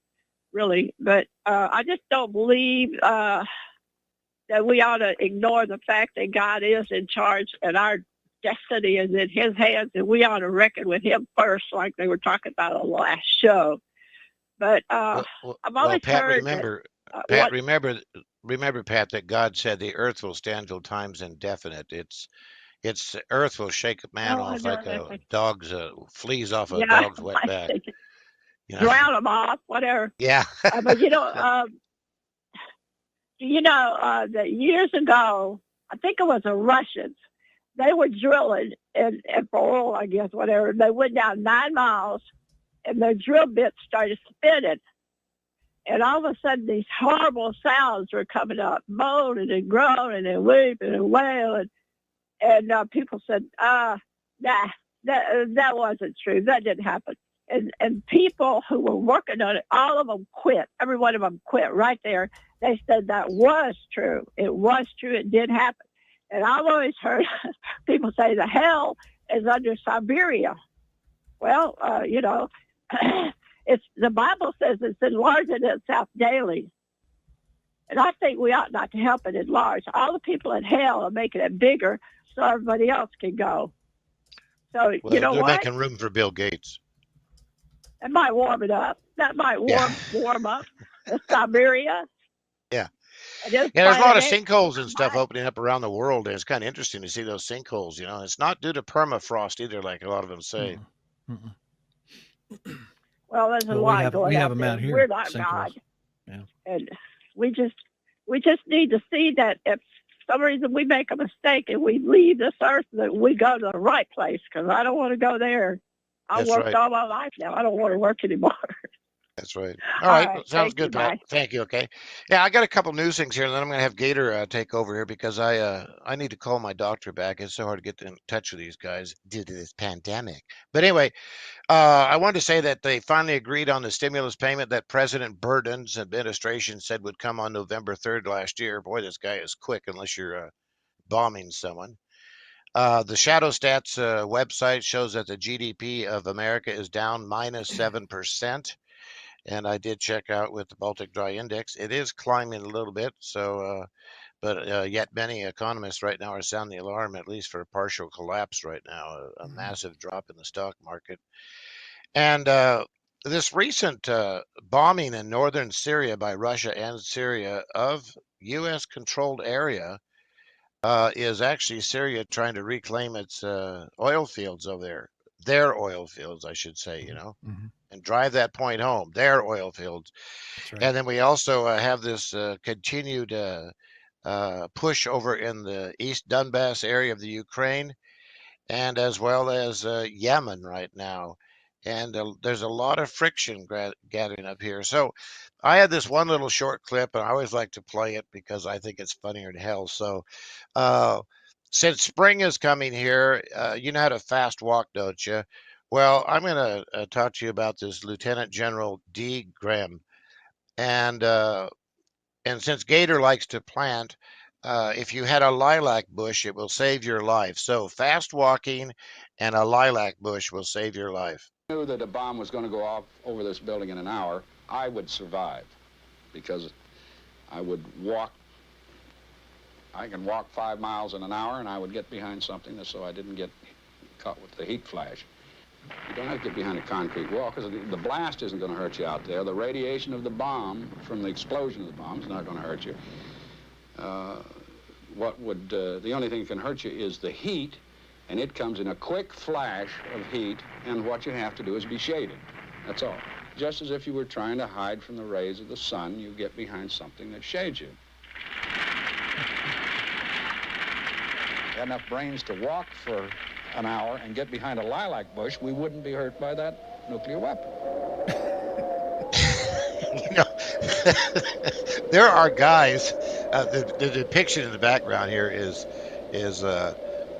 really. But I just don't believe that we ought to ignore the fact that God is in charge and our destiny is in his hands, and we ought to reckon with him first, like they were talking about on the last show. But I've always Pat, heard remember, that, Pat, remember, Pat, that God said the earth will stand till time's indefinite. It's earth will shake a man Oh, I off know like a that. dog's fleas off a Yeah, dog's wet I back. think You know? drown them off, whatever. Yeah. But that years ago, I think it was the Russians. They were drilling and for oil, I guess, whatever. They went down 9 miles, and their drill bits started spinning. And all of a sudden, these horrible sounds were coming up, moaning and groaning and weeping and wailing. And people said, nah, that wasn't true. That didn't happen. And people who were working on it, all of them quit. Every one of them quit right there. They said that was true. It was true. It did happen. And I've always heard people say the hell is under Siberia. Well, it's the Bible says it's enlarging itself daily. And I think we ought not to help it enlarge. All the people in hell are making it bigger so everybody else can go. So, Well, you know they're what? making room for Bill Gates. That might warm it up. That might warm up the Siberia. Yeah. Yeah, there's a lot of sinkholes and stuff opening up around the world, and it's kind of interesting to see those sinkholes. It's not due to permafrost either, like a lot of them say. Well, there's a lot going on. We have them out here. We're not God. Yeah. And we just need to see that if for some reason we make a mistake and we leave this earth, that we go to the right place, because I don't want to go there. I've worked all my life now. I don't want to work anymore. That's right. All right. Sounds good, Pat. Thank you. Okay. Yeah, I got a couple news things here, and then I'm going to have Gator take over here because I need to call my doctor back. It's so hard to get in touch with these guys due to this pandemic. But anyway, I wanted to say that they finally agreed on the stimulus payment that President Biden's administration said would come on November 3rd last year. Boy, this guy is quick unless you're bombing someone. The Shadow Stats website shows that the GDP of America is down -7%. And I did check out with the Baltic Dry Index. It is climbing a little bit. So, but yet many economists right now are sounding the alarm, at least for a partial collapse right now, a massive drop in the stock market. And this recent bombing in northern Syria by Russia and Syria of U.S.-controlled area is actually Syria trying to reclaim its oil fields over there. Their oil fields, I should say, and drive that point home. Their oil fields. Right. And then we also have this continued push over in the East Donbass area of the Ukraine, and as well as Yemen right now. And there's a lot of friction gathering up here. So I had this one little short clip, and I always like to play it because I think it's funnier than hell. So since spring is coming here, you know how to fast walk, don't you? Well, I'm going to talk to you about this Lieutenant General D. Graham. And since Gator likes to plant, if you had a lilac bush, it will save your life. So fast walking and a lilac bush will save your life. Knew that a bomb was going to go off over this building in an hour, I would survive because I would walk. I can walk 5 miles in an hour, and I would get behind something so I didn't get caught with the heat flash. You don't have to get behind a concrete wall because the blast isn't going to hurt you out there. The radiation of the bomb from the explosion of the bomb is not going to hurt you. The only thing that can hurt you is the heat, and it comes in a quick flash of heat, and what you have to do is be shaded. That's all. Just as if you were trying to hide from the rays of the sun, you get behind something that shades you. Had enough brains to walk for an hour and get behind a lilac bush, we wouldn't be hurt by that nuclear weapon. You know, there are guys. The depiction in the background here is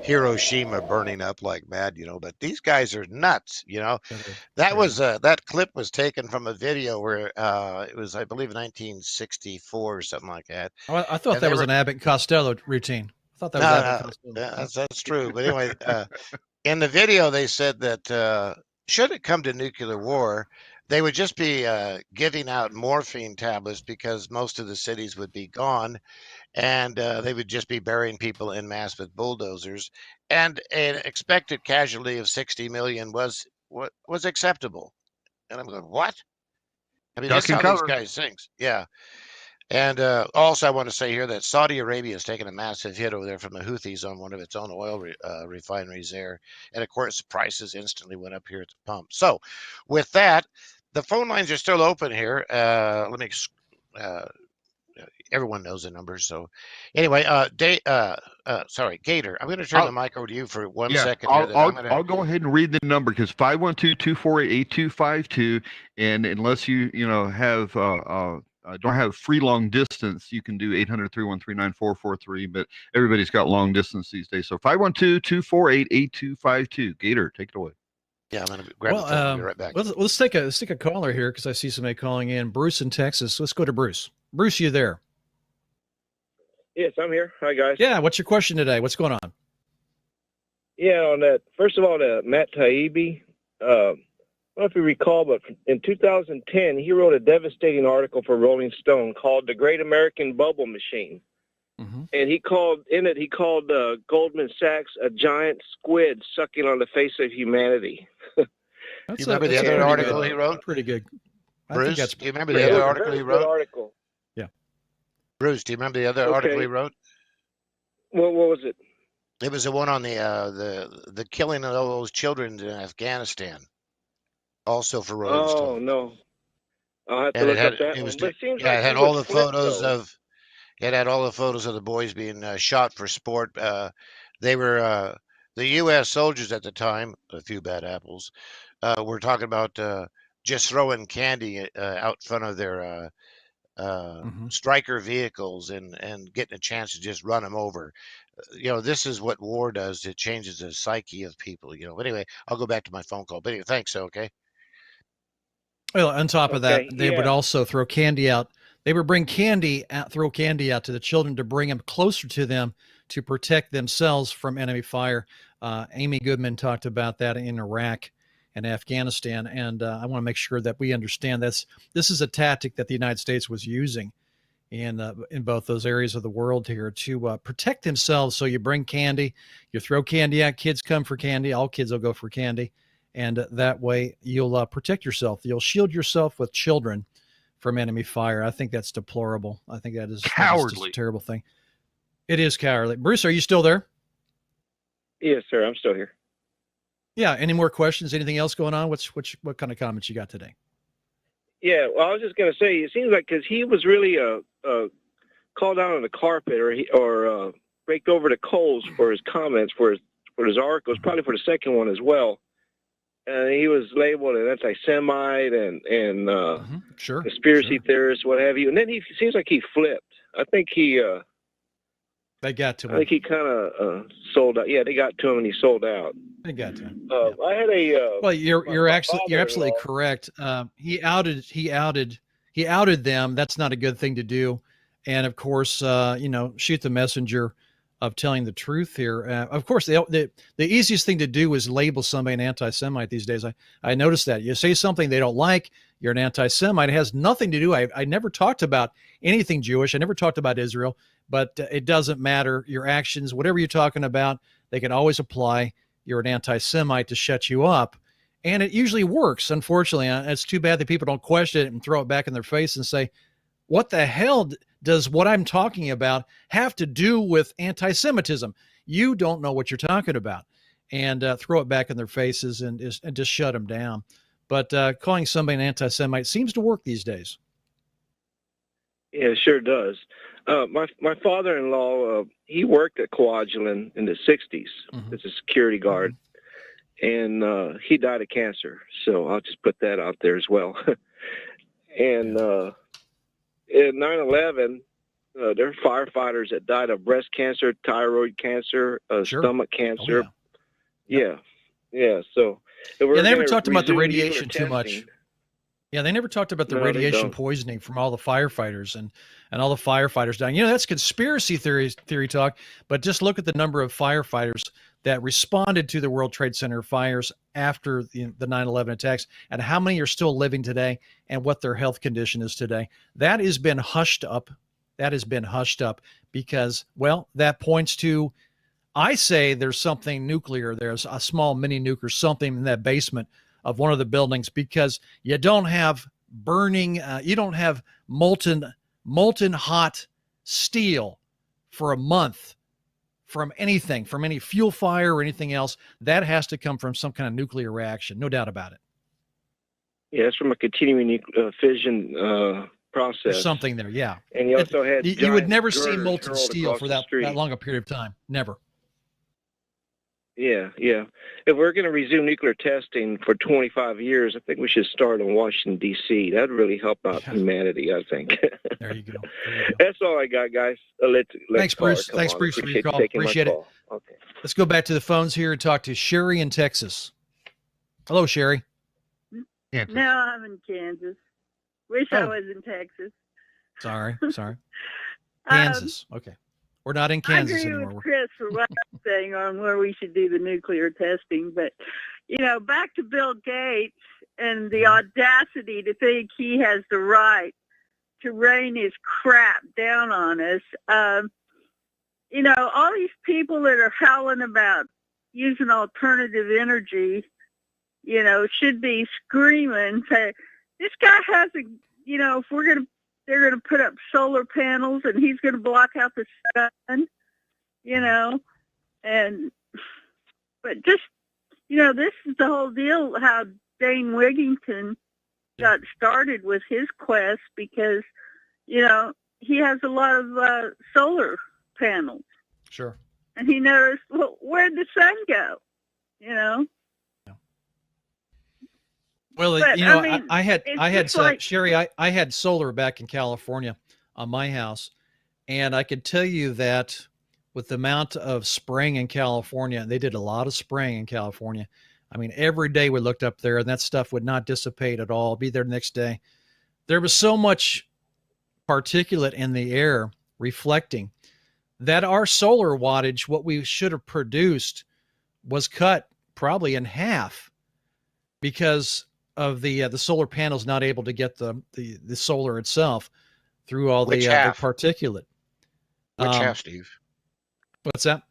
Hiroshima burning up like mad, you know. But these guys are nuts, you know. That was that clip was taken from a video where it was, I believe, 1964 or something like that. Oh, I thought that was an Abbott and Costello routine. I thought that was Abbott and Costello. Yeah, that's true. But anyway, in the video, they said that should it come to nuclear war, they would just be giving out morphine tablets because most of the cities would be gone, and they would just be burying people en masse with bulldozers. And an expected casualty of 60 million was acceptable. And I'm going, what? I mean, that's how these guys think. Yeah. And also, I want to say here that Saudi Arabia has taken a massive hit over there from the Houthis on one of its own oil refineries there. And of course, prices instantly went up here at the pump. So with that, the phone lines are still open here. Let me, everyone knows the numbers. So anyway, sorry, Gator, I'm going to turn the mic over to you for 1 second. I'll go ahead and read the number because 512-248-8252. And unless you have don't have free long distance, you can do 800-313-9443, but everybody's got long distance these days. So 512-248-8252. Gator, take it away. Yeah, I'm going to grab the phone and be right back. Let's take a caller here because I see somebody calling in. Bruce in Texas. Let's go to Bruce. Bruce, you there? Yes, I'm here. Hi, guys. Yeah, what's your question today? What's going on? Yeah, on that, first of all, to Matt Taibbi, I don't know if you recall, but in 2010, he wrote a devastating article for Rolling Stone called "The Great American Bubble Machine," and he called Goldman Sachs a giant squid sucking on the face of humanity. Do you remember the other article he wrote? Pretty good. Bruce, do you remember the other article he wrote? Article. Yeah. Bruce, do you remember the other article he wrote? What was it? It was the one on the killing of all those children in Afghanistan. Also for Rolling Stone. Oh, no. I'll have to look up that one. But it seems like it had all the photos of it had all the photos of the boys being shot for sport. They were the U.S. soldiers at the time, a few bad apples, were talking about just throwing candy out front of their striker vehicles and getting a chance to just run them over. This is what war does. It changes the psyche of people. But anyway, I'll go back to my phone call. But anyway, thanks. Okay. Well, on top of that, they would also throw candy out. They would bring throw candy out to the children to bring them closer to them to protect themselves from enemy fire. Amy Goodman talked about that in Iraq and Afghanistan. And I want to make sure that we understand this is a tactic that the United States was using in both those areas of the world here to protect themselves. So you bring candy, you throw candy out, kids come for candy, all kids will go for candy. And that way you'll protect yourself. You'll shield yourself with children from enemy fire. I think that's deplorable. I think that is cowardly. Just a terrible thing. It is cowardly. Bruce, are you still there? Yes, sir. I'm still here. Yeah. Any more questions? Anything else going on? What kind of comments you got today? Yeah, well, I was just going to say, it seems like because he was really called out on the carpet or raked over the coals for his comments for his articles, probably for the second one as well. And he was labeled an anti-Semite and sure, conspiracy theorist, what have you. And then he seems like he flipped. I think they got to him. I think he kind of sold out. Yeah, they got to him and he sold out. They got to him. I had a well, you're absolutely correct. He outed them. That's not a good thing to do. And of course, shoot the messenger of telling the truth here. Of course, the easiest thing to do is label somebody an anti-Semite these days. I noticed that. You say something they don't like, you're an anti-Semite. It has nothing to do. I never talked about anything Jewish. I never talked about Israel, but it doesn't matter. Your actions, whatever you're talking about, they can always apply. You're an anti-Semite to shut you up. And it usually works. Unfortunately, it's too bad that people don't question it and throw it back in their face and say, what the hell does what I'm talking about have to do with anti-Semitism? You don't know what you're talking about, and throw it back in their faces and just shut them down. But calling somebody an anti-Semite seems to work these days. Yeah, it sure does. My father-in-law, he worked at Coagulant in the 60s as a security guard, and he died of cancer. So I'll just put that out there as well. And in 9/11, there are firefighters that died of breast cancer, thyroid cancer, stomach cancer. Yeah. So they never talked about the radiation too much. Yeah, they never talked about the radiation poisoning from all the firefighters and all the firefighters dying. That's conspiracy theory talk, but just look at the number of firefighters that responded to the World Trade Center fires after the 9/11 attacks and how many are still living today and what their health condition is today. That has been hushed up. Because, well, that points to, I say there's something nuclear. There's a small mini nuke or something in that basement of one of the buildings, because you don't have burning, you don't have molten hot steel for a month from anything, from any fuel fire or anything else. That has to come from some kind of nuclear reaction, no doubt about it. Yeah, it's from a continuing fission process. There's something there, yeah. And you also had you would never see molten steel for that long a period of time, never. Yeah. If we're going to resume nuclear testing for 25 years, I think we should start in Washington, D.C. That'd really help out humanity, I think. There you go. That's all I got, guys. Thanks, Bruce. Thanks, Bruce, for your call. Appreciate it. Okay. Let's go back to the phones here and talk to Sherry in Texas. Hello, Sherry. Now I'm in Kansas. Wish I was in Texas. Sorry. Kansas. Okay. We're not in Kansas I agree anymore. with Chris for what he's saying on where we should do the nuclear testing. But, back to Bill Gates and the audacity to think he has the right to rain his crap down on us. All these people that are howling about using alternative energy, should be screaming, say, this guy has if they're going to put up solar panels and he's going to block out the sun, but just, this is the whole deal, how Dane Wigington got started with his quest, because, he has a lot of solar panels. Sure. And he noticed, well, where'd the sun go? Well, but, I had Sherry, I had solar back in California on my house, and I could tell you that with the amount of spraying in California, they did a lot of spraying in California. I mean, every day we looked up there and that stuff would not dissipate at all. Be there the next day. There was so much particulate in the air reflecting that our solar wattage, what we should have produced, was cut probably in half because of the solar panels not able to get the solar itself through all the particulate. Which half, Steve? What's that?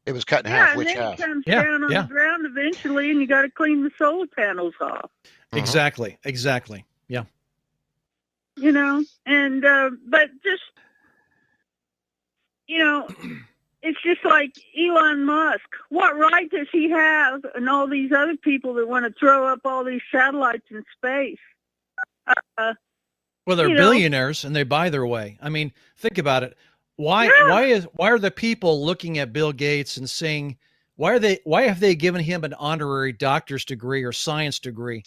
It was cut in half. Which and then half? it comes down on the ground eventually, and you got to clean the solar panels off. Exactly. Yeah. And but just it's just like Elon Musk. What right does he have and all these other people that want to throw up all these satellites in space? Well, they're You know. billionaires and they buy their way. I mean, think about it. Why are the people looking at Bill Gates and saying, why have they given him an honorary doctor's degree or science degree?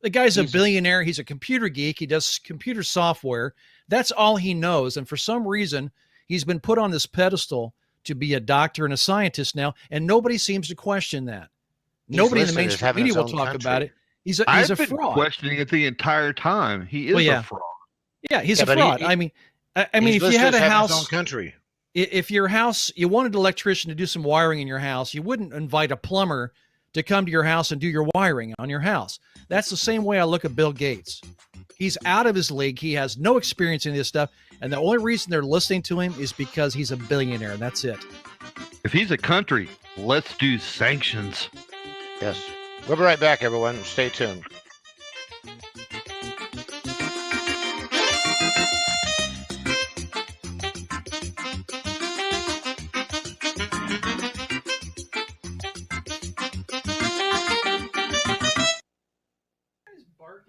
The guy's a billionaire. He's a computer geek. He does computer software. That's all he knows. And for some reason, he's been put on this pedestal to be a doctor and a scientist now, and nobody seems to question that. Nobody in the mainstream media will talk about it. He's a been fraud. Questioning it the entire time. He is a fraud. Yeah, he's a fraud. I mean, if you had a house, his own country. If your house, you wanted an electrician to do some wiring in your house, you wouldn't invite a plumber to come to your house and do your wiring on your house. That's the same way I look at Bill Gates. He's out of his league. He has no experience in this stuff. And the only reason they're listening to him is because he's a billionaire. That's it. If he's a country, let's do sanctions. Yes. We'll be right back, everyone. Stay tuned.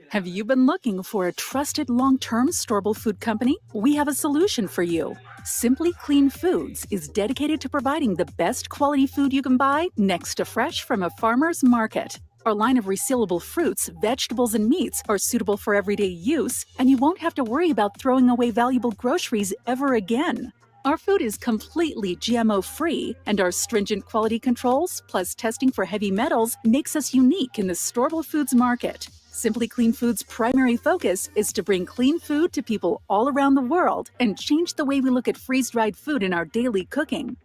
Have you been looking for a trusted long-term storable food company? We have a solution for you. Simply Clean Foods is dedicated to providing the best quality food you can buy next to fresh from a farmer's market. Our line of resealable fruits, vegetables, and meats are suitable for everyday use, and you won't have to worry about throwing away valuable groceries ever again. Our food is completely GMO-free, and our stringent quality controls, plus testing for heavy metals, makes us unique in the storable foods market. Simply Clean Foods' primary focus is to bring clean food to people all around the world and change the way we look at freeze-dried food in our daily cooking.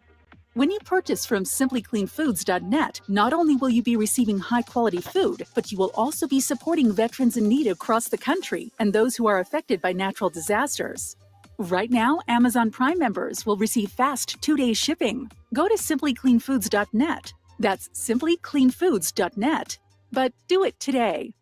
When you purchase from simplycleanfoods.net, not only will you be receiving high-quality food, but you will also be supporting veterans in need across the country and those who are affected by natural disasters. Right now, Amazon Prime members will receive fast 2-day shipping. Go to simplycleanfoods.net. That's simplycleanfoods.net. But do it today.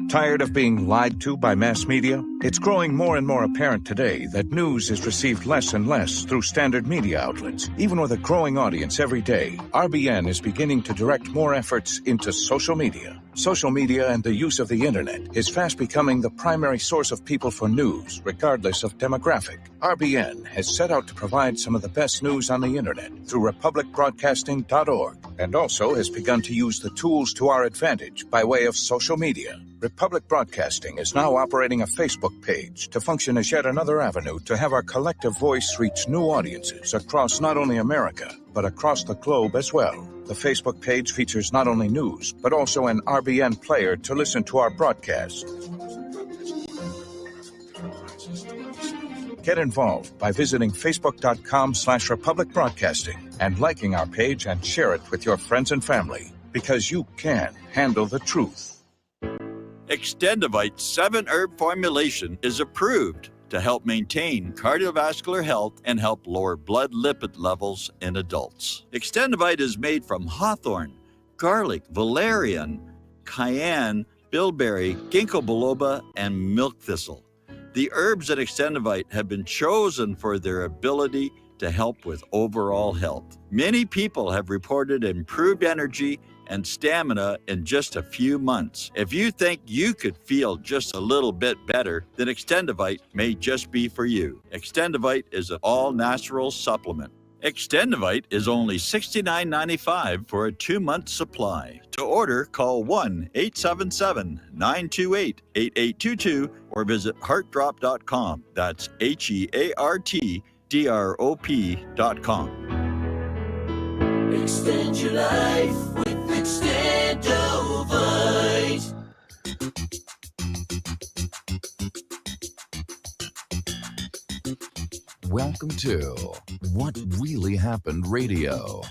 Tired of being lied to by mass media? It's growing more and more apparent today that news is received less and less through standard media outlets. Even with a growing audience every day, RBN is beginning to direct more efforts into social media. Social media and the use of the internet is fast becoming the primary source of people for news, regardless of demographic. RBN has set out to provide some of the best news on the internet through republicbroadcasting.org, and also has begun to use the tools to our advantage by way of social media. Republic Broadcasting is now operating a Facebook page to function as yet another avenue to have our collective voice reach new audiences across not only America, but across the globe as well. The Facebook page features not only news, but also an RBN player to listen to our broadcast. Get involved by visiting facebook.com/Republic Broadcasting and liking our page and share it with your friends and family, because you can handle the truth. Extendivite's 7-herb formulation is approved to help maintain cardiovascular health and help lower blood lipid levels in adults. Extendivite is made from hawthorn, garlic, valerian, cayenne, bilberry, ginkgo biloba, and milk thistle. The herbs in Extendivite have been chosen for their ability to help with overall health. Many people have reported improved energy and stamina in just a few months. If you think you could feel just a little bit better, then Extendivite may just be for you. Extendivite is an all-natural supplement. Extendivite is only $69.95 for a 2-month supply. To order, call 1-877-928-8822 or visit heartdrop.com. That's HEARTDROP.com. Extend your life with Extendovite. Welcome to What Really Happened Radio.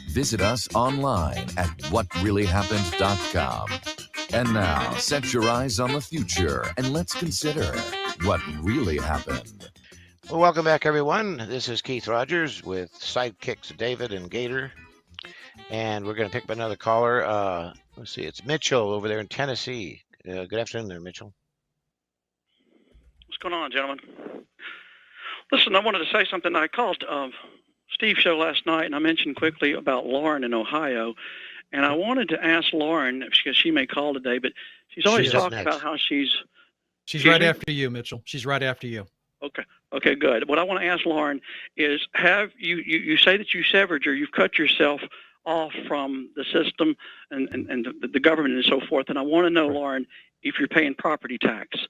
Visit us online at whatreallyhappened.com. And now, set your eyes on the future and let's consider what really happened. Well, welcome back, everyone. This is Keith Rogers with sidekicks David and Gator. And we're going to pick up another caller. Let's see, it's Mitchell over there in Tennessee. Good afternoon there, Mitchell. What's going on, gentlemen? Listen, I wanted to say something. I called Steve's show last night, and I mentioned quickly about Lauren in Ohio. And I wanted to ask Lauren, because she may call today, but she's always talked about how she's right after you, Mitchell. She's right after you. Okay. Okay, good. What I want to ask Lauren is, have you say that you severed you've cut yourself off from the system and the government and so forth. And I want to know, Lauren, if you're paying property tax,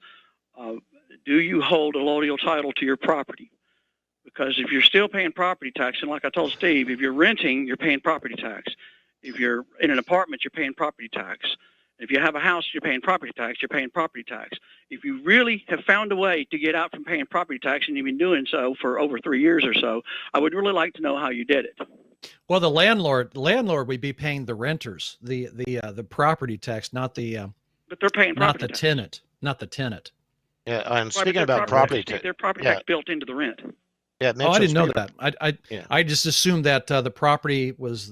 do you hold a allodial title to your property? Because if you're still paying property tax, and like I told Steve, if you're renting, you're paying property tax. If you're in an apartment, you're paying property tax. If you have a house, you're paying property tax, you're paying property tax. If you really have found a way to get out from paying property tax, and you've been doing so for over 3 years or so, I would really like to know how you did it. Well, the landlord would be paying the renters, the property tax, not the but they're paying property tax. Not the tenant. Yeah, and speaking about property tax, their property tax built into the rent. Yeah, I didn't know that. I just assumed that the property was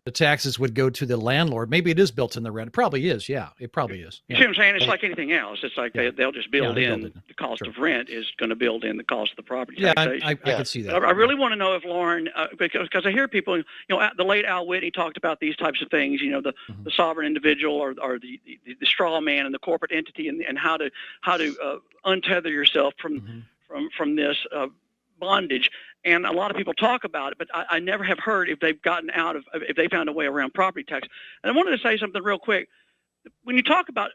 the taxes would go to the landlord. Maybe it is built in the rent. It probably is. Yeah, it probably is. You see what I'm saying? It's like anything else. It's like they'll just build in the cost of rent is going to build in the cost of the property taxation. I can see that. I really want to know if Lauren, because I hear people, the late Al Whitney talked about these types of things, the sovereign individual or the straw man and the corporate entity and how to untether yourself from this bondage. And a lot of people talk about it, but I never have heard if they've gotten out of, if they found a way around property tax. And I wanted to say something real quick. When you talk about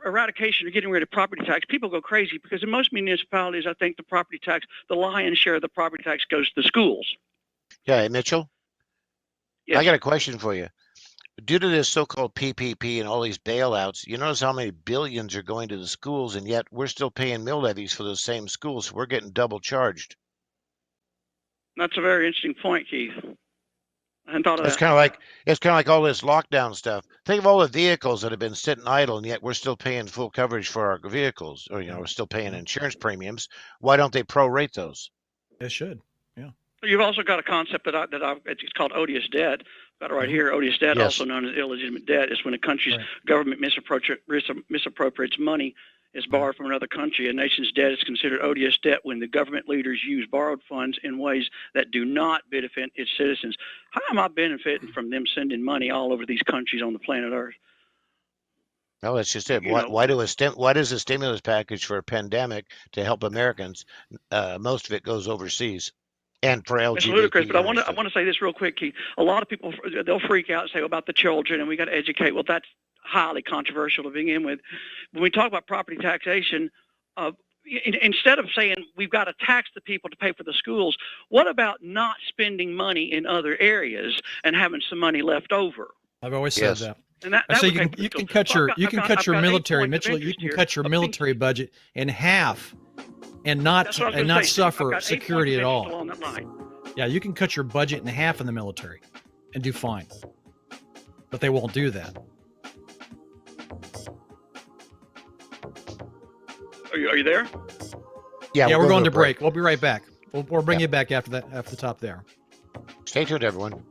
eradication or getting rid of property tax, people go crazy because in most municipalities, I think the property tax, the lion's share of the property tax goes to the schools. Yeah, hey, Mitchell? Yes. I got a question for you. Due to this so-called PPP and all these bailouts, you notice how many billions are going to the schools, and yet we're still paying mill levies for those same schools. So we're getting double charged. That's a very interesting point, Keith. I hadn't thought of that. It's kind of like all this lockdown stuff. Think of all the vehicles that have been sitting idle, and yet we're still paying full coverage for our vehicles, or we're still paying insurance premiums. Why don't they prorate those? They should. Yeah. You've also got a concept it's called odious debt. I've got it right here. Odious debt, also known as illegitimate debt, is when a country's government misappropriates money is borrowed from another country. A nation's debt is considered odious debt when the government leaders use borrowed funds in ways that do not benefit its citizens. How am I benefiting from them sending money all over these countries on the planet Earth? No, that's just it. Why does a stimulus package for a pandemic to help Americans? Most of it goes overseas. And for LGBT. It's ludicrous, but I want to say this real quick, Keith. A lot of people, they'll freak out and say about the children, and we got to educate. Well, that's highly controversial to begin with. When we talk about property taxation, instead of saying we've got to tax the people to pay for the schools, what about not spending money in other areas and having some money left over? I've always said that. And that so you can cut your military, Mitchell. You can cut your military budget in half, and not suffer security at all. Yeah, you can cut your budget in half in the military, and do fine. But they won't do that. Are you there? Yeah, we're going to break. We'll be right back. We'll bring you back after the top there. Stay tuned, everyone.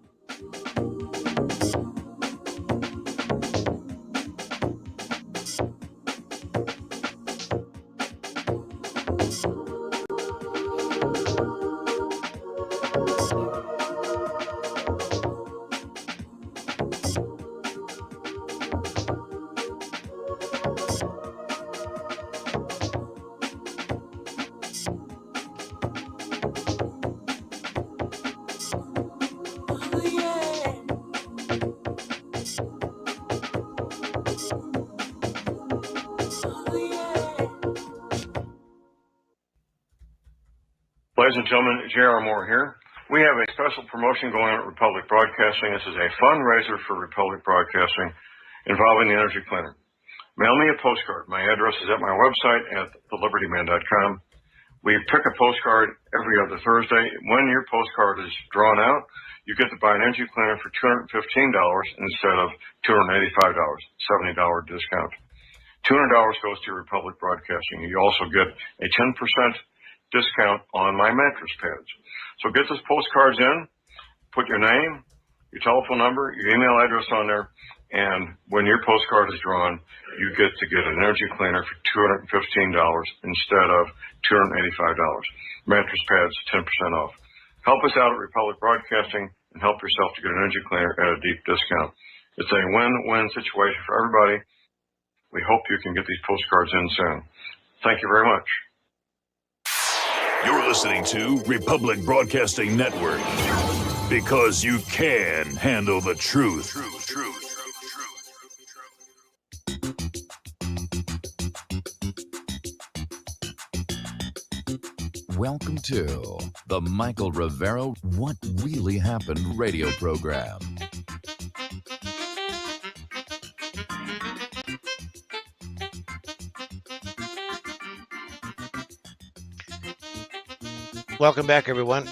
Ladies and gentlemen, J.R. Moore here. We have a special promotion going on at Republic Broadcasting. This is a fundraiser for Republic Broadcasting involving the Energy Cleaner. Mail me a postcard. My address is at my website at thelibertyman.com. We pick a postcard every other Thursday. When your postcard is drawn out, you get to buy an Energy Cleaner for $215 instead of $285, $70 discount. $200 goes to Republic Broadcasting. You also get a 10% discount on my mattress pads. So get those postcards in, put your name, your telephone number, your email address on there, and when your postcard is drawn, you get to get an Energy Cleaner for $215 instead of $285. Mattress pads, 10% off. Help us out at Republic Broadcasting and help yourself to get an energy cleaner at a deep discount. It's a win-win situation for everybody. We hope you can get these postcards in soon. Thank you very much. You're listening to Republic Broadcasting Network, because you can handle the truth. Welcome to the Michael Rivero What Really Happened radio program. Welcome back, everyone.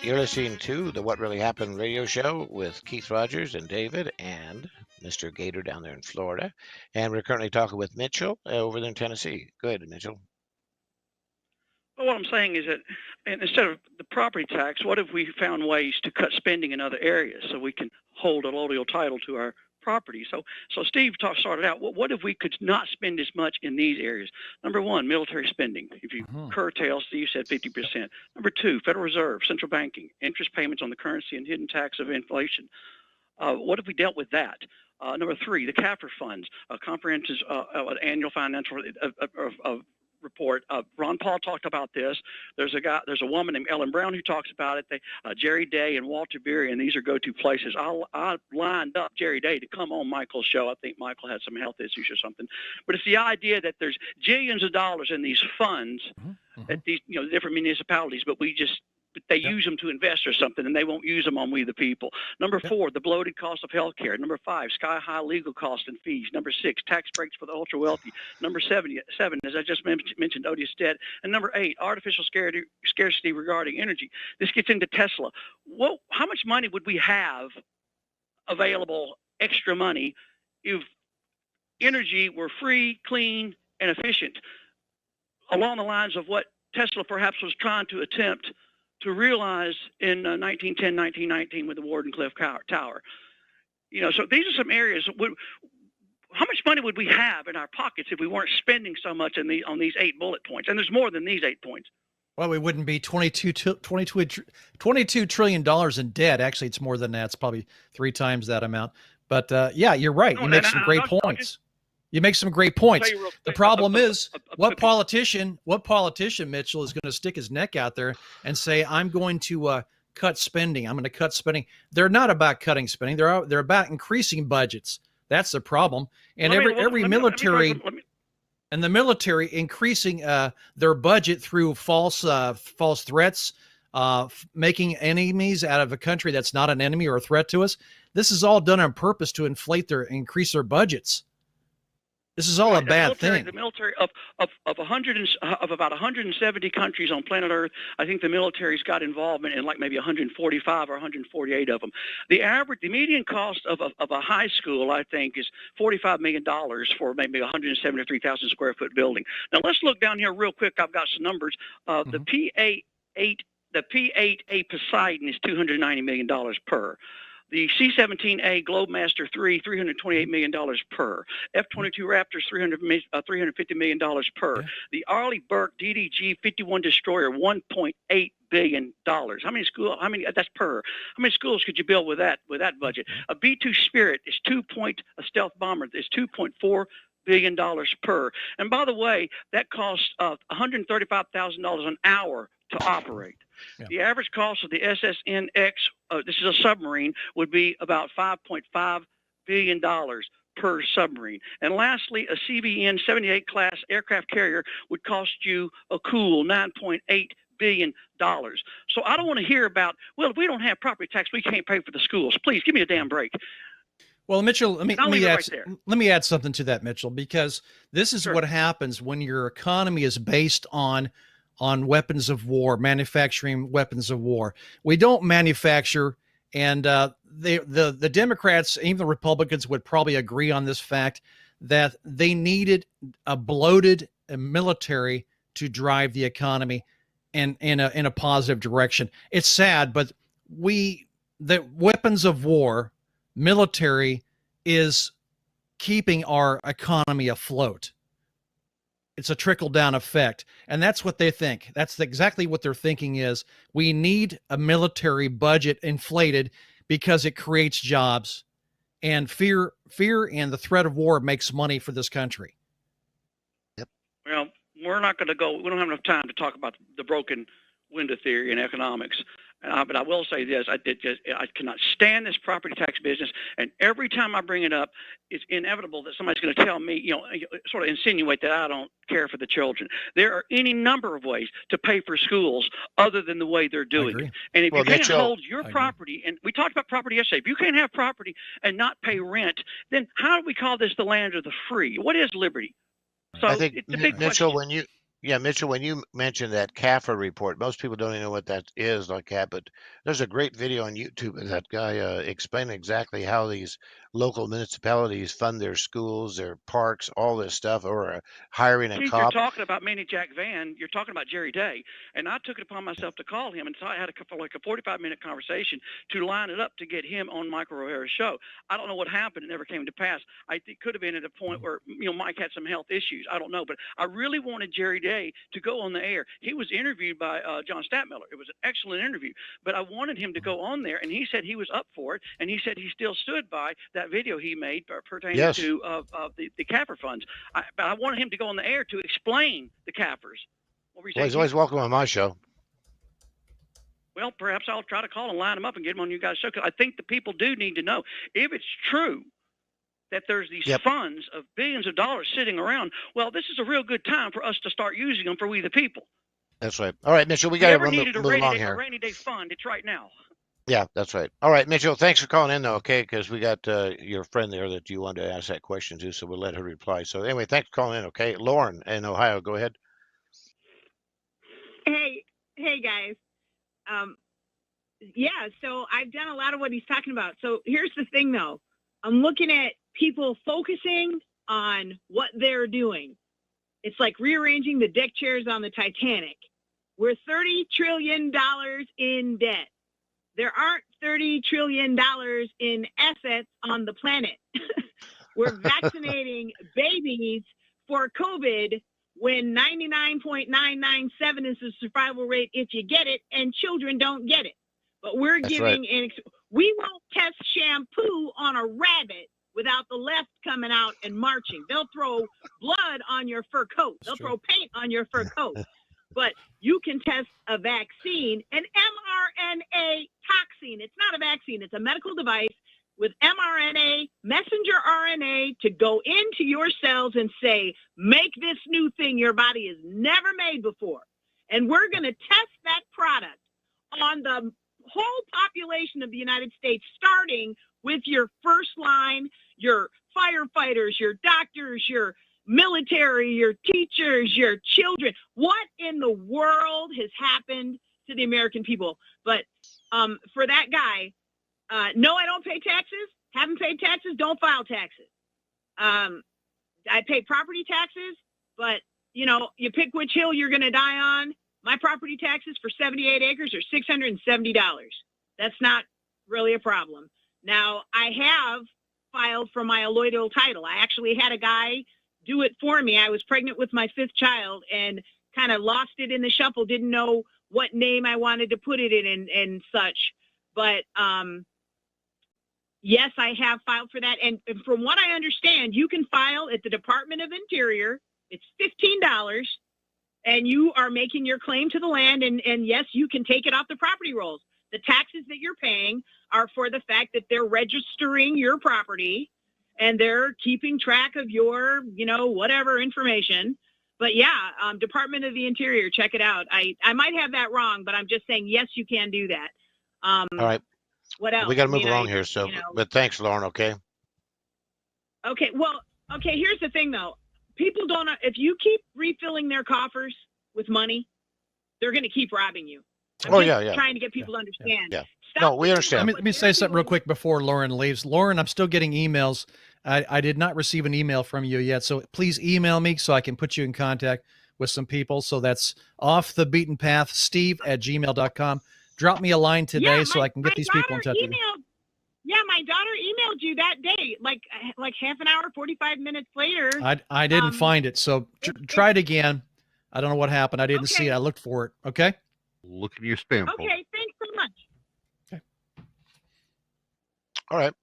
You're listening to the What Really Happened radio show with Keith Rogers and David and Mr. Gator down there in Florida. And we're currently talking with Mitchell over there in Tennessee. Go ahead, Mitchell. Well, what I'm saying is that instead of the property tax, what if we found ways to cut spending in other areas so we can hold a allodial title to our property? So Steve started out, what if we could not spend as much in these areas? Number one, military spending. If you curtail, Steve said 50%. Number two, Federal Reserve, central banking, interest payments on the currency and hidden tax of inflation. What if we dealt with that? Number three, the CAFR funds, comprehensive annual financial report. Ron Paul talked about this. There's a woman named Ellen Brown who talks about it. Jerry Day and Walter Beery, and these are go-to places. I lined up Jerry Day to come on Michael's show. I think Michael had some health issues or something. But it's the idea that there's jillions of dollars in these funds at these different municipalities, but they use them to invest or something, and they won't use them on we the people. Number four, the bloated cost of health care. Number five, sky-high legal costs and fees. Number six, tax breaks for the ultra-wealthy. Number seven, as I just mentioned, odious debt. And number eight, artificial scarcity regarding energy. This gets into Tesla. How much money would we have available, extra money, if energy were free, clean, and efficient, along the lines of what Tesla perhaps was trying to attempt to realize in 1910, 1919 with the Wardenclyffe Tower. So these are some areas. How much money would we have in our pockets if we weren't spending so much on these 8 bullet points? And there's more than these 8 points. Well, we wouldn't be $22 trillion in debt. Actually, it's more than that. It's probably 3 times that amount. But yeah, you're right. You make some great points. You make some great points. The problem is, what politician, Mitchell, is going to stick his neck out there and say, I'm going to cut spending. I'm going to cut spending. They're not about cutting spending. They're about increasing budgets. That's the problem. And every military and the military increasing their budget through false threats, making enemies out of a country that's not an enemy or a threat to us. This is all done on purpose to increase their budgets. This is all a bad thing. The military of about 170 countries on planet Earth, I think the military's got involvement in like maybe 145 or 148 of them. The median cost of a high school, I think, is $45 million for maybe 173,000 square foot building. Now let's look down here real quick. I've got some numbers. The P-8A Poseidon is $290 million per. The C-17A Globemaster III, $328 million per. F-22 Raptors, $350 million per. The Arleigh Burke DDG-51 Destroyer, $1.8 billion. That's per. How many schools could you build with that budget? A B-2 Spirit is a stealth bomber is $2.4 billion per. And by the way, that costs $135,000 an hour to operate. Yeah. The average cost of the SSNX, this is a submarine, would be about $5.5 billion per submarine. And lastly, a CVN 78 class aircraft carrier would cost you a cool $9.8 billion. So I don't want to hear about, well, if we don't have property tax, we can't pay for the schools. Please give me a damn break. Well, Mitchell, let me add something to that, Mitchell, because this is what happens when your economy is based on weapons of war, manufacturing weapons of war. We don't manufacture, and the Democrats, even the Republicans, would probably agree on this fact that they needed a bloated military to drive the economy in a positive direction. It's sad, but the weapons of war, military, is keeping our economy afloat. it's a trickle down effect. And that's what they think. That's exactly what they're thinking is we need a military budget inflated because it creates jobs, and fear and the threat of war makes money for this country. Well, we're not going to go. We don't have enough time to talk about the broken window theory in economics. But I will say this: I cannot stand this property tax business. And every time I bring it up, it's inevitable that somebody's going to tell me, sort of insinuate that I don't care for the children. There are any number of ways to pay for schools other than the way they're doing it. And if you can't hold your property, and we talked about property yesterday, if you can't have property and not pay rent, then how do we call this the land of the free? What is liberty? So I think, it's a big Mitchell, question. Mitchell, when you mentioned that CAFR report, most people don't even know what that is like that, but there's a great video on YouTube of that guy explaining exactly how these local municipalities fund their schools, their parks, all this stuff, or hiring a Keith, cop. you're talking about Manny Jack Van. You're talking about Jerry Day. And I took it upon myself to call him. And so I had a 45-minute conversation to line it up to get him on Mike Rivero's show. I don't know what happened. It never came to pass. I think it could have been at a point where, Mike had some health issues. I don't know. But I really wanted Jerry Day to go on the air. He was interviewed by John Stadtmiller. It was an excellent interview. But I wanted him to go on there, and he said he was up for it. And he said he still stood by that video he made pertaining to the CAFR funds. But I wanted him to go on the air to explain the CAFRs. What were you saying? Well, he's always welcome on my show. Well, perhaps I'll try to call and line him up and get him on you guys' show. Because I think the people do need to know if it's true that there's these funds of billions of dollars sitting around. Well, this is a real good time for us to start using them for we the people. That's right. All right, Mitchell, we got to move along A here. rainy day fund. It's right now. Yeah, that's right. All right, Mitchell, thanks for calling in, though, okay, because we got your friend there that you wanted to ask that question to, so we'll let her reply. So anyway, thanks for calling in, okay? Lauren in Ohio, go ahead. Hey guys. So I've done a lot of what he's talking about. So here's the thing, though. I'm looking at people focusing on what they're doing. It's like rearranging the deck chairs on the Titanic. We're $30 trillion in debt. There aren't $30 trillion in assets on the planet. We're vaccinating babies for COVID when 99.997 is the survival rate if you get it, and children don't get it. But we're we won't test shampoo on a rabbit without the left coming out and marching. They'll throw blood on your fur coat. They'll throw paint on your fur coat. But you can test a vaccine, an mRNA toxin. It's not a vaccine. It's a medical device with mRNA, messenger RNA, to go into your cells and say, make this new thing your body has never made before. And we're going to test that product on the whole population of the United States, starting with your first line, your firefighters, your doctors, your military, your teachers, your children. What in the world has happened to the American people? But for that guy, no, I don't pay taxes. Haven't paid taxes. Don't file taxes. I pay property taxes, but you pick which hill you're going to die on. My property taxes for 78 acres are $670. That's not really a problem. Now, I have filed for my alloidal title. I actually had a guy do it for me. I was pregnant with my 5th child and kind of lost it in the shuffle, didn't know what name I wanted to put it in and such. But yes, I have filed for that. And from what I understand, you can file at the Department of Interior. It's $15. And you are making your claim to the land, and yes, you can take it off the property rolls. The taxes that you're paying are for the fact that they're registering your property, and they're keeping track of your, whatever information. But yeah, Department of the Interior, check it out. I might have that wrong, but I'm just saying, yes, you can do that. All right. What else? We got to move along here, so, but thanks, Lauren, okay? Okay, well, here's the thing, though. People don't, if you keep refilling their coffers with money, they're going to keep robbing you. I'm trying to get people to understand. Yeah. No, we understand. Let me say something real quick before Lauren leaves. Lauren, I'm still getting emails. I did not receive an email from you yet, so please email me so I can put you in contact with some people. So that's off the beaten path, steve@gmail.com. Drop me a line today so I can get these people in touch with you. Yeah, my daughter emailed you that day, like half an hour, 45 minutes later. I didn't find it, so try it again. I don't know what happened. I didn't see it. I looked for it. Okay. Look in your spam folder. Okay, thanks so much. All right.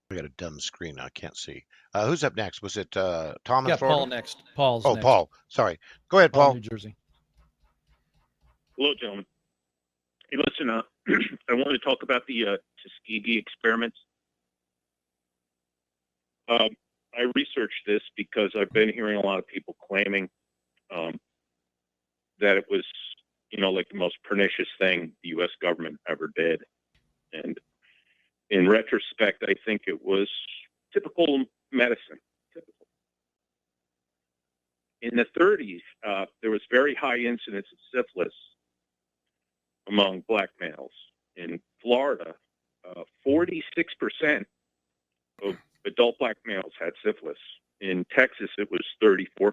We got a dumb screen. I can't see. Who's up next? Was it Tom in Yeah, Florida? Paul next. Paul's Oh, next. Paul. Sorry. Go ahead, Paul. New Jersey. Hello, gentlemen. Hey, listen, I wanted to talk about the Tuskegee experiments. I researched this because I've been hearing a lot of people claiming that it was, like the most pernicious thing the U.S. government ever did. And in retrospect, I think it was typical medicine. Typical. In the 30s, there was very high incidence of syphilis among black males. In Florida, 46% of adult black males had syphilis. In Texas, it was 34%.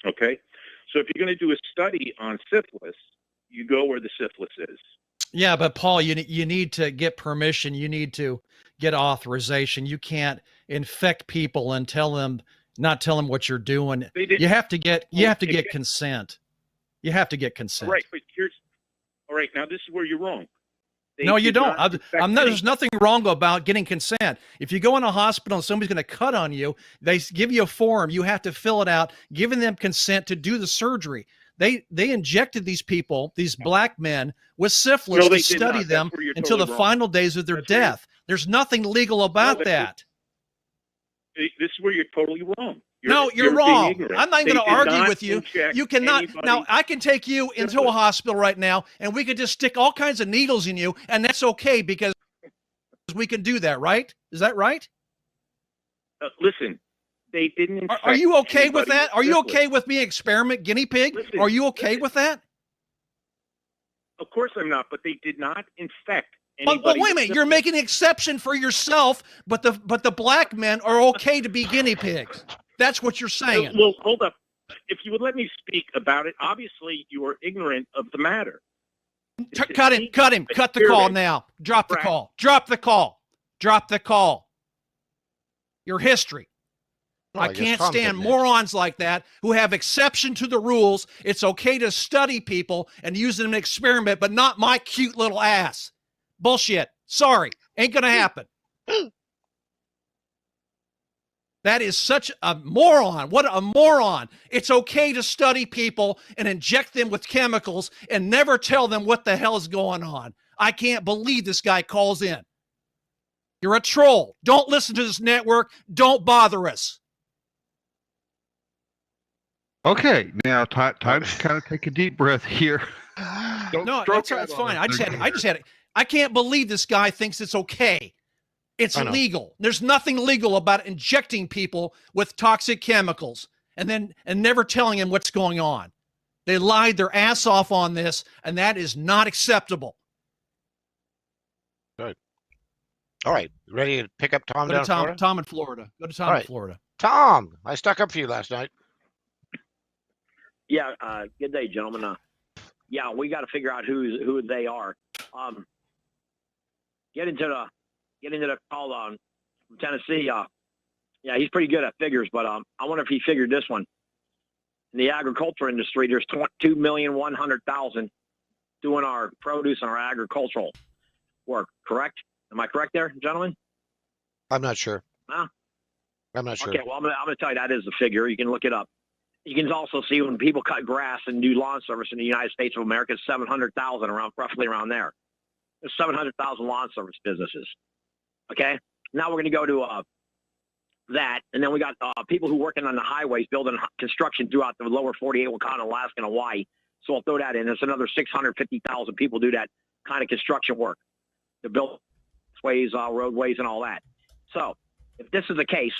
Okay? So if you're going to do a study on syphilis, you go where the syphilis is. Yeah, but Paul, you need to get permission. You need to get authorization. You can't infect people and not tell them what you're doing. You have to get consent. You have to get consent. Right, but all right, now this is where you're wrong. No, you don't. There's nothing wrong about getting consent. If you go in a hospital and somebody's going to cut on you, they give you a form. You have to fill it out, giving them consent to do the surgery. They injected these people, these black men, with syphilis to study them until the final days of their death. There's nothing legal about that. This is where you're totally wrong. You're wrong. I'm not going to argue with you. You cannot. Now, I can take you into a hospital right now, and we could just stick all kinds of needles in you, and that's okay because we can do that, right? Is that right? Listen, they didn't. Are you okay with that? Are you okay with being experiment guinea pig? Are you okay with that? Of course I'm not, but they did not infect. Well, wait a minute. You're making an exception for yourself, but the black men are okay to be guinea pigs. That's what you're saying. Well, hold up. If you would let me speak about it, obviously you are ignorant of the matter. Cut him. Cut the call now. Drop the call. Drop the call. Drop the call. Your history. I can't stand morons like that who have exception to the rules. It's okay to study people and use them in an experiment, but not my cute little ass. Bullshit. Sorry. Ain't going to happen. That is such a moron. What a moron. It's okay to study people and inject them with chemicals and never tell them what the hell is going on. I can't believe this guy calls in. You're a troll. Don't listen to this network. Don't bother us. Okay, now time to kind of take a deep breath here. No, that's fine. I just had it. I can't believe this guy thinks it's okay. It's illegal. There's nothing legal about injecting people with toxic chemicals and never telling them what's going on. They lied their ass off on this, and that is not acceptable. Good. All right. Ready to pick up Tom down in Florida? Tom in Florida. Go to Tom in Florida. Tom, I stuck up for you last night. Yeah, good day, gentlemen. Yeah, we got to figure out who they are. Get into the call on from Tennessee. Yeah, he's pretty good at figures, but I wonder if he figured this one. In the agriculture industry, there's 2,100,000 doing our produce and our agricultural work. Correct? Am I correct there, gentlemen? I'm not sure. Huh? I'm not sure. Okay, well, I'm gonna tell you that is the figure. You can look it up. You can also see when people cut grass and do lawn service in the United States of America, it's 700,000, roughly around there. There's 700,000 lawn service businesses. Okay? Now we're going to go to that, and then we got people who are working on the highways, building construction throughout the lower 48, Wakanda, Alaska, and Hawaii. So I'll throw that in. There's another 650,000 people do that kind of construction work. To build ways, roadways, and all that. So if this is the case,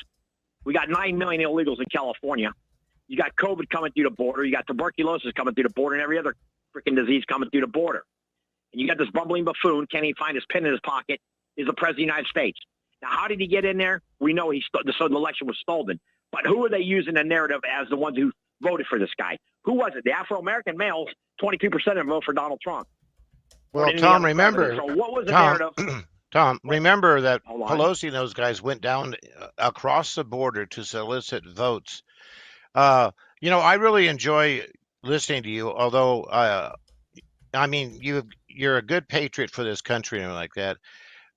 we got 9 million illegals in California. You got COVID coming through the border. You got tuberculosis coming through the border and every other freaking disease coming through the border. And you got this bumbling buffoon, can't even find his pin in his pocket, is the president of the United States. Now, how did he get in there? We know the election was stolen. But who are they using the narrative as the ones who voted for this guy? Who was it? The Afro-American males, 22% of them vote for Donald Trump. Well, Any Tom, other remember, president. So what was the Tom, narrative? Tom, remember that Hold on. Pelosi and those guys went down across the border to solicit votes. Uh, I really enjoy listening to you, although, I mean, you're a good patriot for this country and everything like that.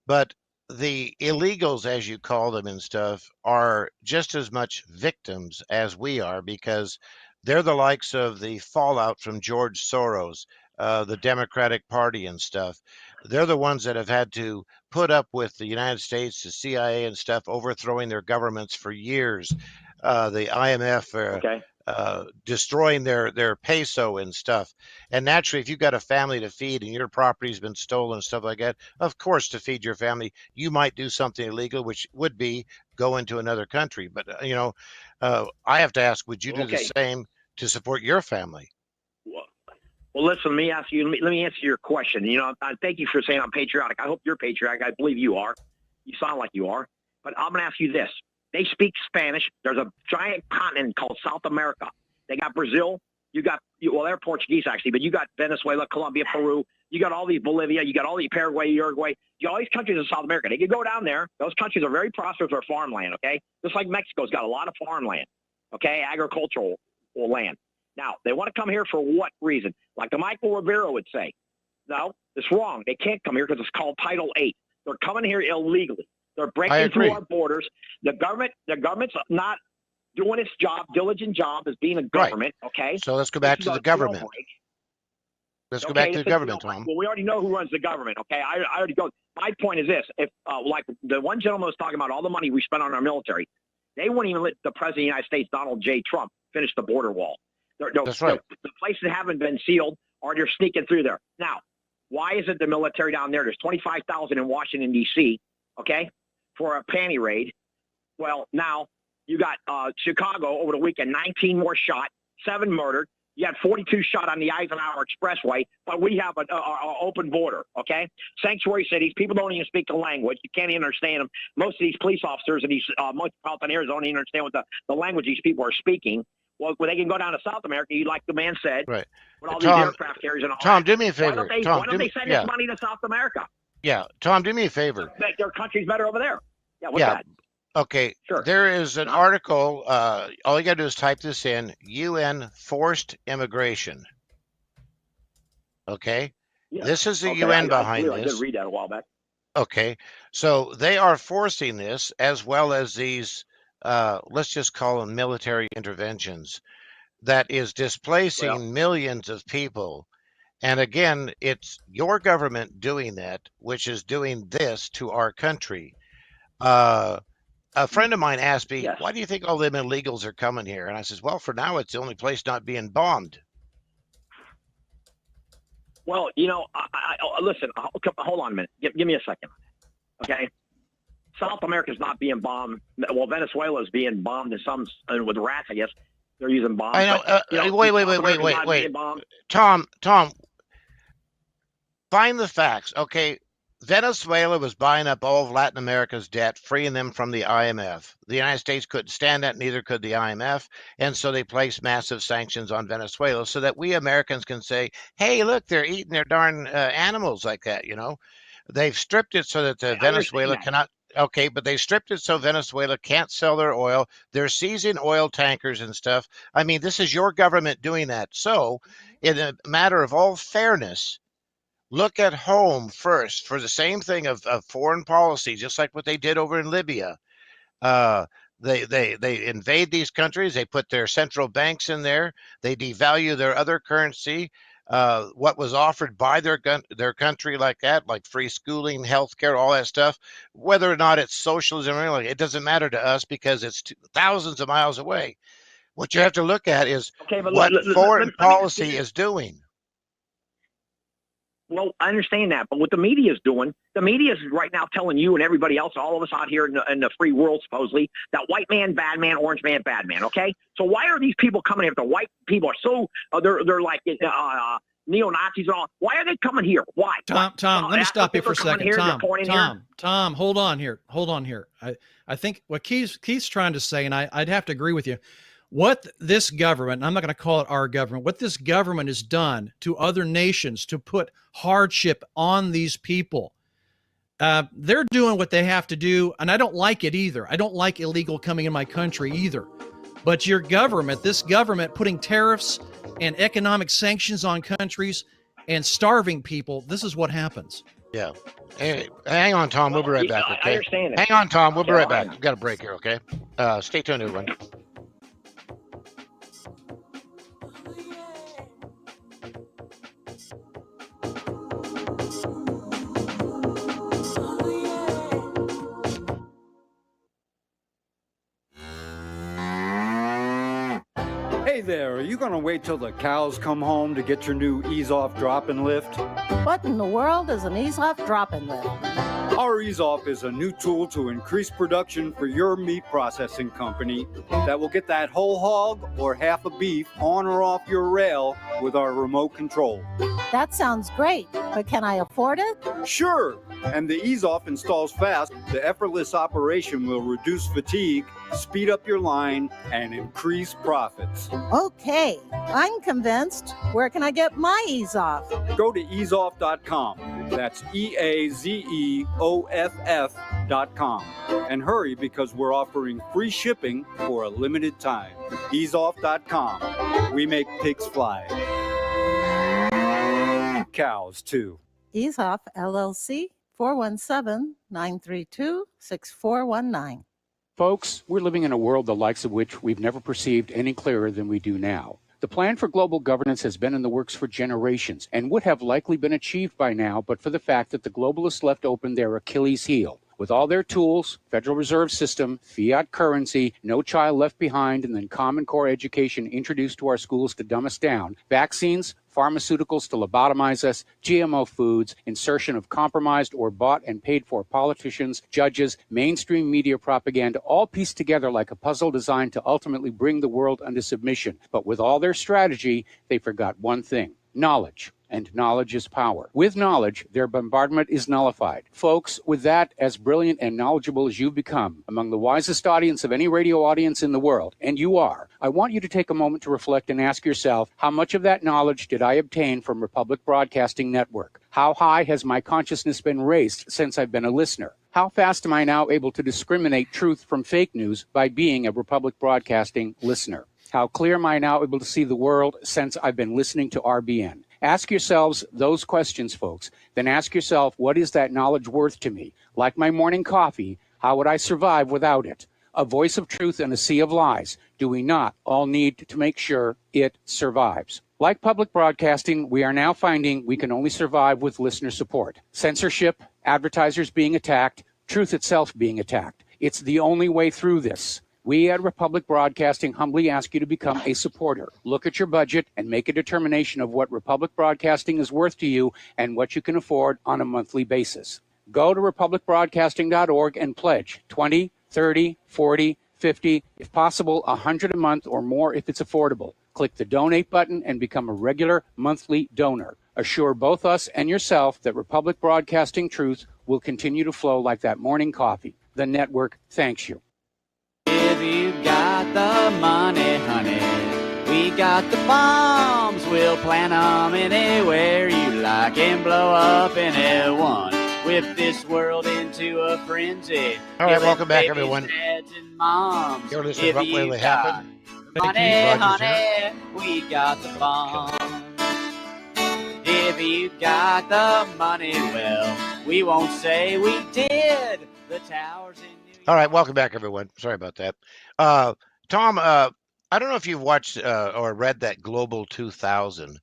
But the illegals, as you call them and stuff, are just as much victims as we are because they're the likes of the fallout from George Soros, the Democratic Party and stuff. They're the ones that have had to put up with the United States, the CIA and stuff, overthrowing their governments for years. The IMF, Okay. destroying their peso and stuff. And naturally, if you've got a family to feed and your property's been stolen and stuff like that, of course, to feed your family, you might do something illegal, which would be go into another country. But I have to ask, would you do the Okay. same to support your family? Well, listen, let me ask you. Let me answer your question. I thank you for saying I'm patriotic. I hope you're patriotic. I believe you are. You sound like you are. But I'm going to ask you this. They speak Spanish. There's a giant continent called South America. They got Brazil. They're Portuguese actually, but you got Venezuela, Colombia, Peru. You got all these Bolivia. You got all these Paraguay, Uruguay. You got all these countries in South America. They can go down there. Those countries are very prosperous for farmland. Okay, just like Mexico's got a lot of farmland. Okay, agricultural land. Now they want to come here for what reason? Like the Michael Rivero would say, no, it's wrong. They can't come here because it's called Title VIII. They're coming here illegally. They're breaking through our borders. The government's not doing its job, diligent job as being a government. Right. Okay. So let's go back to the government. Let's go back to the government, Tom. Well, we already know who runs the government. Okay. I already go. My point is this: if like the one gentleman was talking about all the money we spent on our military, they wouldn't even let the president of the United States, Donald J. Trump, finish the border wall. That's right. The places haven't been sealed, or they're sneaking through there. Now, why isn't the military down there? There's 25,000 in Washington, D.C., okay, for a panty raid. Well, now you got Chicago over the weekend, 19 more shot, 7 murdered. You had 42 shot on the Eisenhower Expressway, but we have an open border, okay? Sanctuary cities, people don't even speak the language. You can't even understand them. Most of these police officers in these metropolitan areas don't even understand what the language these people are speaking. Well, when they can go down to South America, like the man said, right? With all these aircraft carriers and all Tom, that. do me a favor. Why don't they send this money to South America? Yeah, Tom, do me a favor. Make their countries better over there. Yeah, what's that? Okay, sure. There is an article. All you got to do is type this in: UN forced immigration. Okay, this is the UN behind this. I did read that a while back. Okay, so they are forcing this as well as these. Let's just call them military interventions. That is displacing millions of people. And again, it's your government doing that, which is doing this to our country. A friend of mine asked me, why do you think all them illegals are coming here? And I says, well, for now, it's the only place not being bombed. Well, listen, hold on a minute. Give me a second. Okay. South America's not being bombed. Well, Venezuela is being bombed with rats, I guess. They're using bombs. I know. Wait. Tom, find the facts. Okay. Venezuela was buying up all of Latin America's debt, freeing them from the IMF. The United States couldn't stand that, neither could the IMF. And so they placed massive sanctions on Venezuela so that we Americans can say, hey, look, they're eating their darn animals like that, They've stripped it so that Venezuela cannot. Okay, but they stripped it so Venezuela can't sell their oil. They're seizing oil tankers and stuff. I mean, this is your government doing that. So in a matter of all fairness, look at home first for the same thing of foreign policy, just like what they did over in Libya. They invade these countries. They put their central banks in there. They devalue their other currency. What was offered by their country like that, like free schooling, healthcare, all that stuff, whether or not it's socialism, it doesn't matter to us because it's thousands of miles away. What you have to look at is what foreign policy is doing. Well, I understand that, but what the media is doing, the media is right now telling you and everybody else, all of us out here in the free world, supposedly, that white man, bad man, orange man, bad man, okay? So why are these people coming here? The white people are so, they're like neo-Nazis and all. Why are they coming here? Why? Tom, let me stop you for a second. Tom, hold on here. I think what Keith's trying to say, and I'd have to agree with you, what this government, and I'm not going to call it our government, what this government has done to other nations to put hardship on these people. They're doing what they have to do, and I don't like it either. I don't like illegal coming in my country either. But your government, this government putting tariffs and economic sanctions on countries and starving people, this is what happens. Yeah. Hey, hang on, Tom. We'll be right back, I okay? understand it. Hang on, Tom. We'll be right Okay. back. We've got a break here, okay? Stay tuned, everyone. Hey there, are you going to wait till the cows come home to get your new ease-off drop-and lift? What in the world is an ease-off drop-and lift? Our ease-off is a new tool to increase production for your meat processing company that will get that whole hog or half a beef on or off your rail with our remote control. That sounds great, but can I afford it? Sure, and the ease-off installs fast. The effortless operation will reduce fatigue, speed up your line, and increase profits. Okay, I'm convinced. Where can I get my ease-off? Go to easeoff.com. That's EAZEOFF.com. And hurry because we're offering free shipping for a limited time. Easeoff.com. We make pigs fly. Cows, too. Ease-off, LLC, 417-932-6419. Folks, we're living in a world the likes of which we've never perceived any clearer than we do now. The plan for global governance has been in the works for generations and would have likely been achieved by now but for the fact that the globalists left open their Achilles heel. With all their tools, Federal Reserve System, fiat currency, no child left behind, and then Common Core education introduced to our schools to dumb us down, vaccines, pharmaceuticals to lobotomize us, GMO foods, insertion of compromised or bought and paid for politicians, judges, mainstream media propaganda, all pieced together like a puzzle designed to ultimately bring the world under submission. But with all their strategy, they forgot one thing: knowledge. And knowledge is power. With knowledge, their bombardment is nullified. Folks, with that, as brilliant and knowledgeable as you've become, among the wisest audience of any radio audience in the world, and you are, I want you to take a moment to reflect and ask yourself, how much of that knowledge did I obtain from Republic Broadcasting Network? How high has my consciousness been raised since I've been a listener? How fast am I now able to discriminate truth from fake news by being a Republic Broadcasting listener? How clear am I now able to see the world since I've been listening to RBN? Ask yourselves those questions, folks. Then ask yourself, what is that knowledge worth to me? Like my morning coffee, how would I survive without it? A voice of truth in a sea of lies. Do we not all need to make sure it survives? Like public broadcasting, we are now finding we can only survive with listener support. Censorship, advertisers being attacked, truth itself being attacked. It's the only way through this. We at Republic Broadcasting humbly ask you to become a supporter. Look at your budget and make a determination of what Republic Broadcasting is worth to you and what you can afford on a monthly basis. Go to republicbroadcasting.org and pledge 20, 30, 40, 50, if possible, 100 a month or more if it's affordable. Click the donate button and become a regular monthly donor. Assure both us and yourself that Republic Broadcasting truth will continue to flow like that morning coffee. The network thanks you. If you got the money, honey, we got the bombs. We'll plant 'em anywhere you like and blow up anyone. Whip this world into a frenzy. All right, welcome back, everyone. Dads and moms. You're listening to What Really Happened. Money, honey, we got the bombs. If you got the money, well, we won't say we did. The towers in All right, welcome back, everyone. Sorry about that. Tom, I don't know if you've watched or read that Global 2000,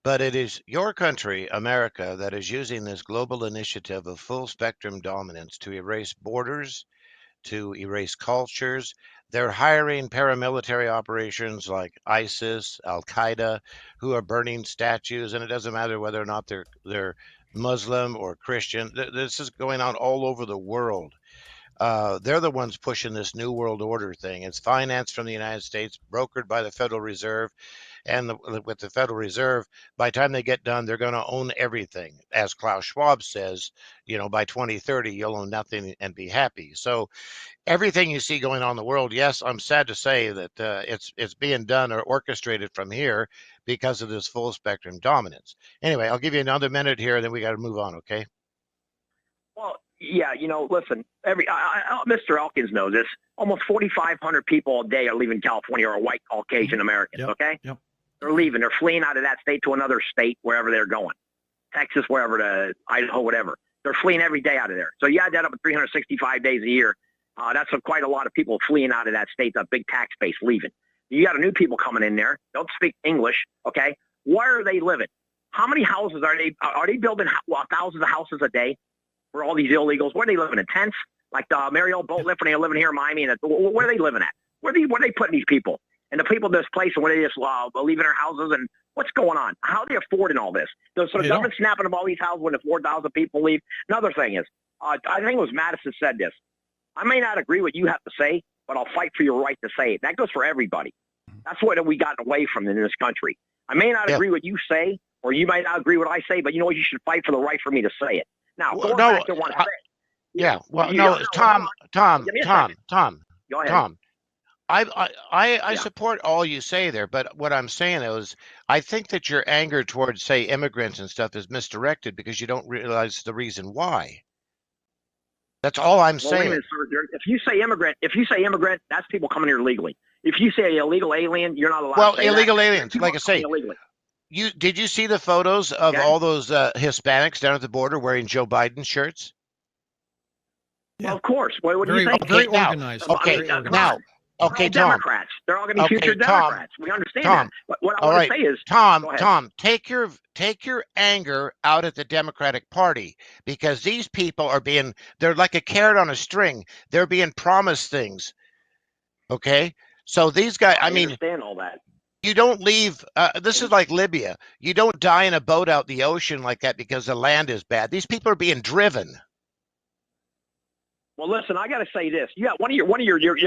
but it is your country, America, that is using this global initiative of full spectrum dominance to erase borders, to erase cultures. They're hiring paramilitary operations like ISIS, Al Qaeda, who are burning statues, and it doesn't matter whether or not they're Muslim or Christian. This is going on all over the world. They're the ones pushing this New World Order thing. It's financed from the United States, brokered by the Federal Reserve. And with the Federal Reserve, by the time they get done, they're going to own everything. As Klaus Schwab says, by 2030, you'll own nothing and be happy. So everything you see going on in the world, yes, I'm sad to say that it's being done or orchestrated from here because of this full spectrum dominance. Anyway, I'll give you another minute here, and then we got to move on, okay? Well, yeah, listen, Mr. Elkins knows this. Almost 4,500 people a day are leaving California are white Caucasian Americans, okay? Yep. They're leaving. They're fleeing out of that state to another state, wherever they're going. Texas, wherever, to Idaho, whatever. They're fleeing every day out of there. So you add that up at 365 days a year. That's quite a lot of people fleeing out of that state, that big tax base leaving. You got new people coming in there. Don't speak English, okay? Where are they living? How many houses are they building thousands of houses a day for all these illegals? Where are they living in tents? Like the Mariel Boat Lift when they were living here in Miami? And where are they living at? Where are they putting these people? And the people in this place, and where they just leaving their houses, and what's going on? How are they affording all this? So the government snapping up all these houses when the 4,000 people leave. Another thing is, I think it was Madison said this. I may not agree with what you have to say, but I'll fight for your right to say it. That goes for everybody. That's what we gotten away from in this country. I may not agree with what you say, or you might not agree with what I say, but you know what? You should fight for the right for me to say it. Now, going back to one thing. Yeah. Well, no, Tom. Go ahead. I support all you say there, but what I'm saying is, I think that your anger towards, say, immigrants and stuff is misdirected because you don't realize the reason why. That's all I'm saying. Wait a minute, sir. If you say immigrant, that's people coming here legally. If you say illegal alien, you're not allowed. Well, to say illegal that. aliens, like I say. Illegally. Did you see the photos of all those Hispanics down at the border wearing Joe Biden shirts? Well, of course. What do you think? Very organized. Okay, Tom. Democrats. They're all going to be future Democrats. We understand that. But what I want to say is, Tom, take your anger out at the Democratic Party, because these people they're like a carrot on a string. They're being promised things. Okay? So these guys, I understand all that. You don't leave. This is like Libya. You don't die in a boat out in the ocean like that because the land is bad. These people are being driven. Well, listen, I got to say this. You got one of your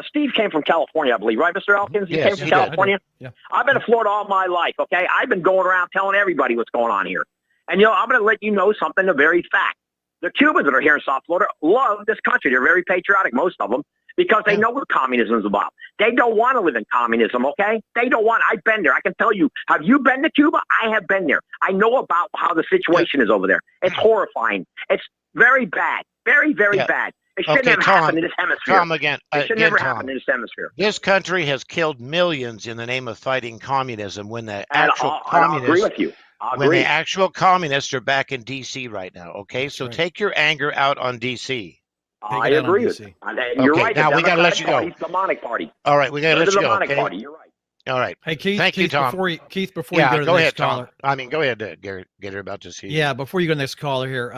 Steve came from California, I believe, right, Mr. Elkins? You came from California? Yeah. I've been in Florida all my life, okay? I've been going around telling everybody what's going on here. And, I'm going to let you know something, a very fact. The Cubans that are here in South Florida love this country. They're very patriotic, most of them, because they know what communism is about. They don't want to live in communism, okay? They don't want. I've been there. I can tell you. Have you been to Cuba? I have been there. I know about how the situation is over there. It's horrifying. It's very bad. Very, very bad. It should never happen in this hemisphere. Tom, again. It should never happen in this hemisphere. This country has killed millions in the name of fighting communism when the I'll agree with you. When the actual communists are back in D.C. right now, okay? So take your anger out on D.C. I agree with you. You're right. Now we got to let you go. The demonic party. All right, we got to let you go. Demonic Okay? party. You're right. All right. Hey, Keith. Thank you, Tom. Before you go to the go next ahead, caller. Tom. Go ahead, get her about to see. Yeah, before you go to the next caller here,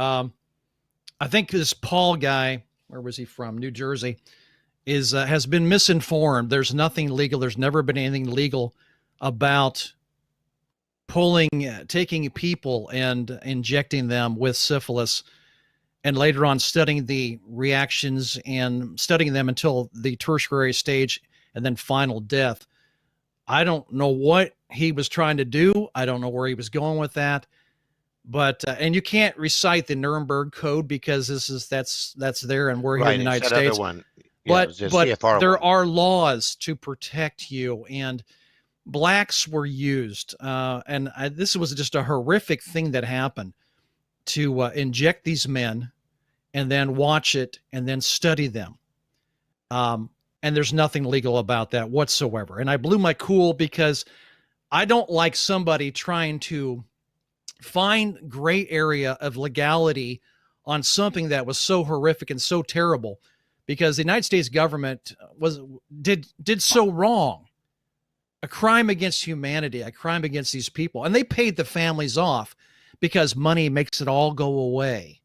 I think this Paul guy, where was he from? New Jersey, has been misinformed. There's nothing legal. There's never been anything legal about taking people and injecting them with syphilis, and later on studying the reactions and studying them until the tertiary stage and then final death. I don't know what he was trying to do. I don't know where he was going with that. But and you can't recite the Nuremberg Code because that's there, and we're here in the United States. But there are laws to protect you, and blacks were used. This was just a horrific thing that happened, to inject these men and then watch it and then study them. And there's nothing legal about that whatsoever. And I blew my cool because I don't like somebody trying to find gray area of legality on something that was so horrific and so terrible, because the United States government did so wrong. A crime against humanity, a crime against these people. And they paid the families off because money makes it all go away.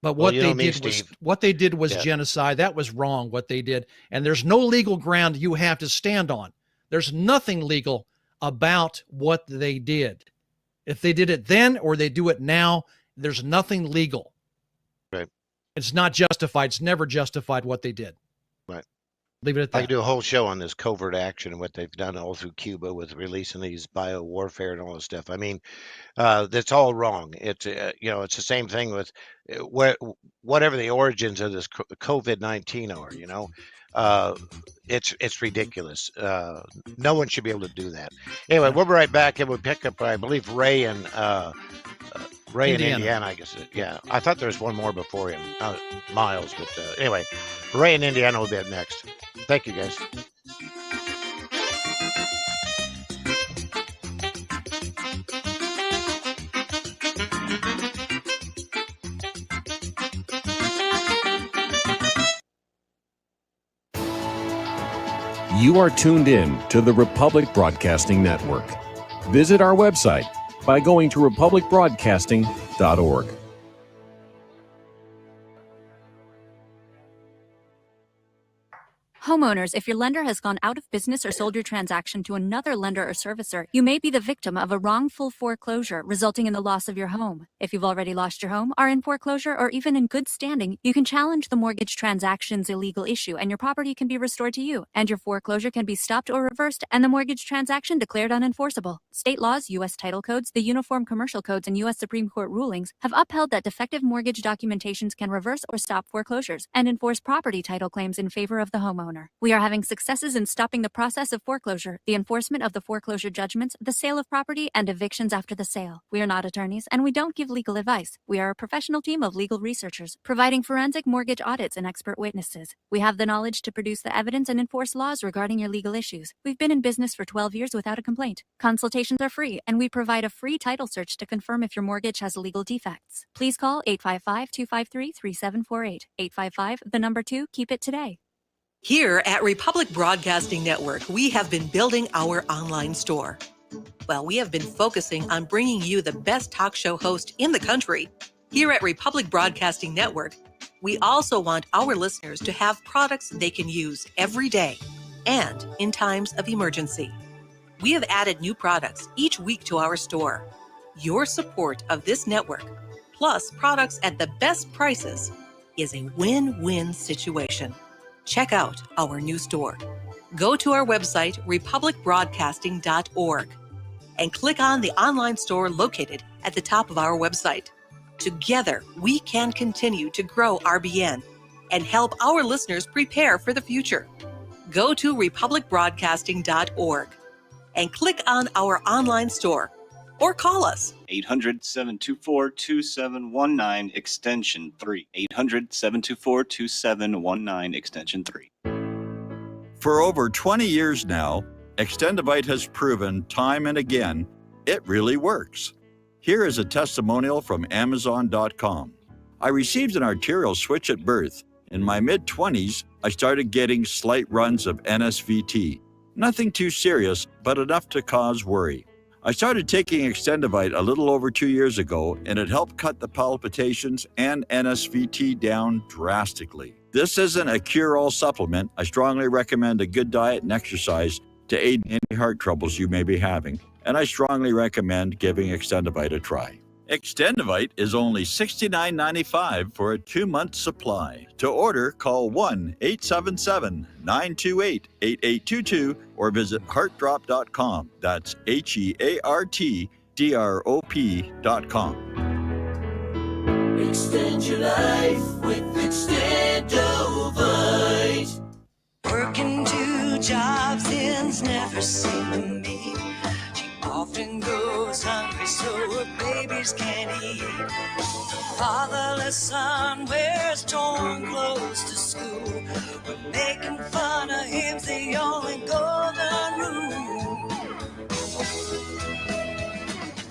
But what they did was genocide. That was wrong, what they did. And there's no legal ground you have to stand on. There's nothing legal about what they did. If they did it then or they do it now, there's nothing legal. Right. It's not justified. It's never justified what they did. Right. Leave it at that. I could do a whole show on this covert action and what they've done all through Cuba with releasing these bio warfare and all this stuff. I mean, that's all wrong. It's it's the same thing with whatever the origins of this COVID-19 are. It's ridiculous. No one should be able to do that. Anyway, we'll be right back and we'll pick up, I believe, Ray in Indiana, I guess. Yeah, I thought there was one more before him, Miles. But anyway, Ray in Indiana will be up next. Thank you, guys. You are tuned in to the Republic Broadcasting Network. Visit our website by going to republicbroadcasting.org. Homeowners, if your lender has gone out of business or sold your transaction to another lender or servicer, you may be the victim of a wrongful foreclosure, resulting in the loss of your home. If you've already lost your home, are in foreclosure, or even in good standing, you can challenge the mortgage transaction's illegal issue, and your property can be restored to you, and your foreclosure can be stopped or reversed, and the mortgage transaction declared unenforceable. State laws, U.S. title codes, the Uniform Commercial Codes, and U.S. Supreme Court rulings have upheld that defective mortgage documentations can reverse or stop foreclosures and enforce property title claims in favor of the homeowner. We are having successes in stopping the process of foreclosure, the enforcement of the foreclosure judgments, the sale of property, and evictions after the sale. We are not attorneys, and we don't give legal advice. We are a professional team of legal researchers, providing forensic mortgage audits and expert witnesses. We have the knowledge to produce the evidence and enforce laws regarding your legal issues. We've been in business for 12 years without a complaint. Consultations are free, and we provide a free title search to confirm if your mortgage has legal defects. Please call 855-253-3748. 855, keep it today. Here at Republic Broadcasting Network, we have been building our online store. Well, we have been focusing on bringing you the best talk show host in the country. Here at Republic Broadcasting Network, we also want our listeners to have products they can use every day and in times of emergency. We have added new products each week to our store. Your support of this network, plus products at the best prices, is a win-win situation. Check out our new store. Go to our website, republicbroadcasting.org, and click on the online store located at the top of our website. Together, we can continue to grow RBN and help our listeners prepare for the future. Go to republicbroadcasting.org and click on our online store or call us. 800-724-2719, extension 3. 800-724-2719, extension 3. For over 20 years now, Extendivite has proven time and again it really works. Here is a testimonial from Amazon.com. I received an arterial switch at birth. In my mid-20s, I started getting slight runs of NSVT. Nothing too serious, but enough to cause worry. I started taking Extendivite a little over 2 years ago, and it helped cut the palpitations and NSVT down drastically. This isn't a cure-all supplement. I strongly recommend a good diet and exercise to aid in any heart troubles you may be having, and I strongly recommend giving Extendivite a try. Extendivite is only $69.95 for a 2-month supply. To order, call 1-877-928-8822 or visit heartdrop.com. That's HEARTDROP.com. Extend your life with Extendovite. Working 2 jobs ends never seem to me. She often goes hungry so her babies can't eat. Fatherless son wears torn clothes to school. We're making fun of him's the only golden rule.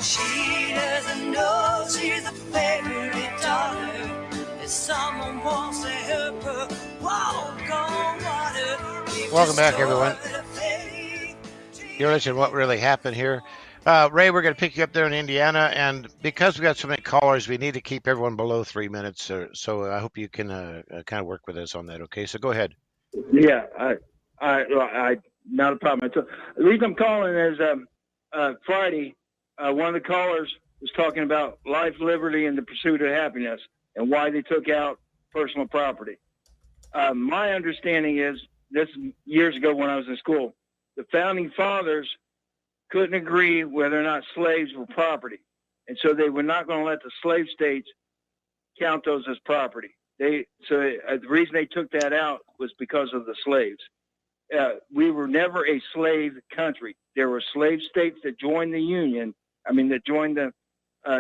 She doesn't know she's a favorite daughter. If someone wants to help her walk on water. Welcome back, everyone. You're listening to What Really Happened here. Ray, we're going to pick you up there in Indiana, and because we got so many callers, we need to keep everyone below 3 minutes. So I hope you can kind of work with us on that. Okay, so go ahead. Yeah, I not a problem. The reason I'm calling is Friday, one of the callers was talking about life, liberty, and the pursuit of happiness, and why they took out personal property. My understanding is, this years ago when I was in school, the founding fathers couldn't agree whether or not slaves were property. And so they were not going to let the slave states count those as property. The reason they took that out was because of the slaves. We were never a slave country. There were slave states that joined the Union. That joined the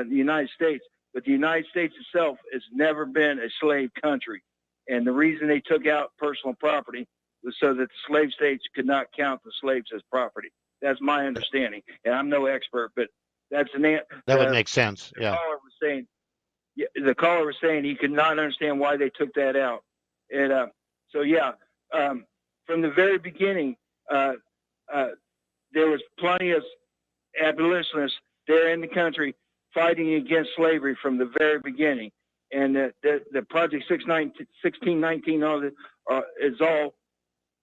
United States. But the United States itself has never been a slave country. And the reason they took out personal property was so that the slave states could not count the slaves as property. That's my understanding. And I'm no expert, but that's that would make sense. Yeah. The caller was saying he could not understand why they took that out. And from the very beginning, there was plenty of abolitionists there in the country fighting against slavery from the very beginning. And the Project 1619 all is all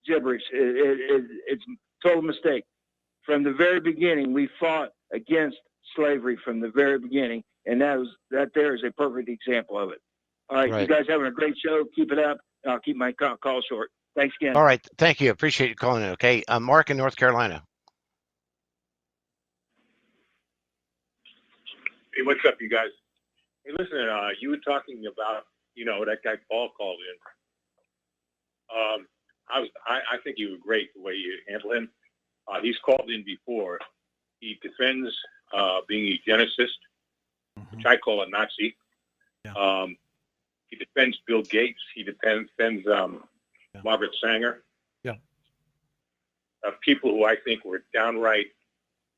gibberish. It's a total mistake. From the very beginning, we fought against slavery from the very beginning, and that there is a perfect example of it. All right, you guys having a great show. Keep it up. I'll keep my call short. Thanks again. All right, thank you. Appreciate you calling in. Okay, Mark in North Carolina. Hey, what's up, you guys? Hey, listen, you were talking about, that guy Paul called in. I think you were great the way you handle him. He's called in before. He defends being a eugenicist, which I call a Nazi. Yeah. He defends Bill Gates. He defends Margaret Sanger. Yeah. People who I think were downright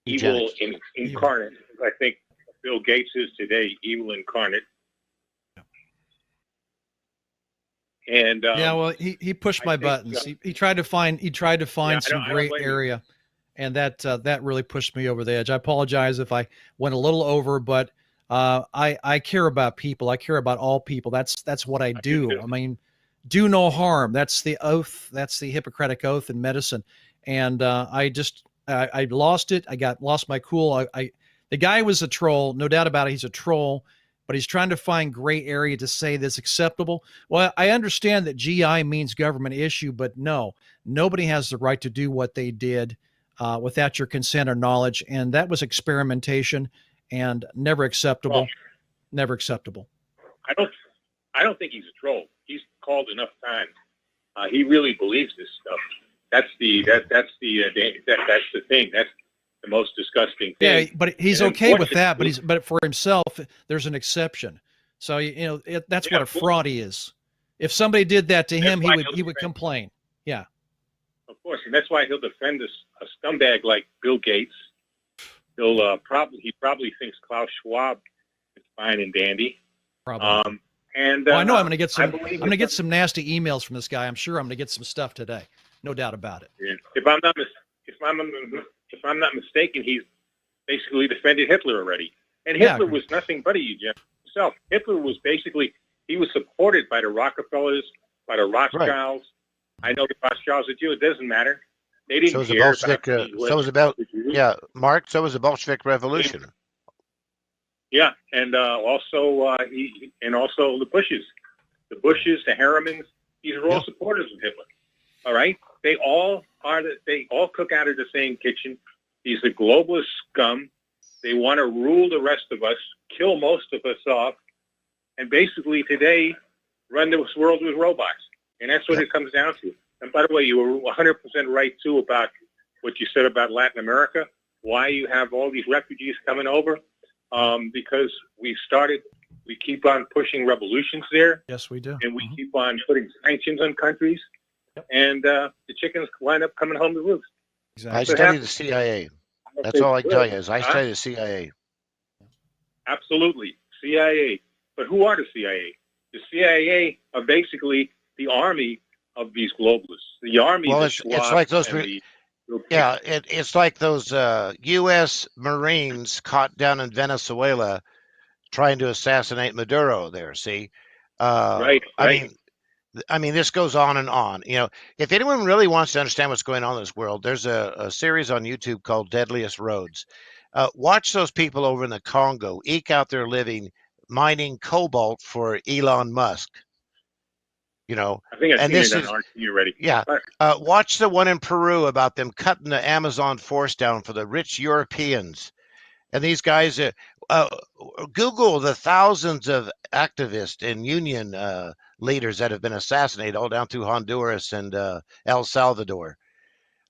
evil incarnate. I think Bill Gates is today evil incarnate. And he pushed my buttons. He tried to find some gray area, and that really pushed me over the edge. I apologize if I went a little over, but I care about people. I care about all people. That's what I do. Do no harm. That's the oath. That's the Hippocratic oath in medicine. And I lost it. Lost my cool. The guy was a troll, no doubt about it. He's a troll. But he's trying to find gray area to say that's acceptable. Well, I understand that GI means government issue, but no, nobody has the right to do what they did without your consent or knowledge. And that was experimentation and never acceptable. Well, never acceptable. I don't think he's a troll. He's called enough times. He really believes this stuff. That's the thing. That's the most disgusting thing. Yeah, but he's okay with that. But for himself, there's an exception. So that's what a fraud is. If somebody did that to him, he would complain. Yeah, of course, and that's why he'll defend a scumbag like Bill Gates. He probably thinks Klaus Schwab is fine and dandy. Probably. I know I'm going to get some nasty emails from this guy. I'm sure I'm going to get some stuff today. No doubt about it. Yeah. If I'm not mistaken, he's basically defended Hitler already. And Hitler was nothing but a eugenist himself. Hitler was he was supported by the Rockefellers, by the Rothschilds. Right. I know the Rothschilds are Jew. It doesn't matter. They didn't care. Mark, so was the Bolshevik Revolution. Yeah, and also the Bushes, the Harrimans. These are all supporters of Hitler. All right, they all cook out of the same kitchen. These are globalist scum. They want to rule the rest of us, kill most of us off, and basically today run this world with robots. And that's what it comes down to. And by the way, you were 100% right too about what you said about Latin America. Why you have all these refugees coming over? Because we keep on pushing revolutions there. Yes, we do. And we keep on putting sanctions on countries. Yep. And the chickens wind up coming home to roost. Exactly. I study the CIA. That's all I can tell you is I study the CIA. Absolutely. CIA. But who are the CIA? The CIA are basically the army of these globalists. The army. Well, it's like those. It's like those U.S. Marines caught down in Venezuela trying to assassinate Maduro. There, see. Right. I mean, this goes on and on. If anyone really wants to understand what's going on in this world, there's a series on YouTube called Deadliest Roads. Watch those people over in the Congo eke out their living mining cobalt for Elon Musk. You know, I think I've and seen this it is on RT already. yeah. Watch the one in Peru about them cutting the Amazon forest down for the rich Europeans. And these guys, Google the thousands of activists and union leaders that have been assassinated all down through Honduras and El Salvador.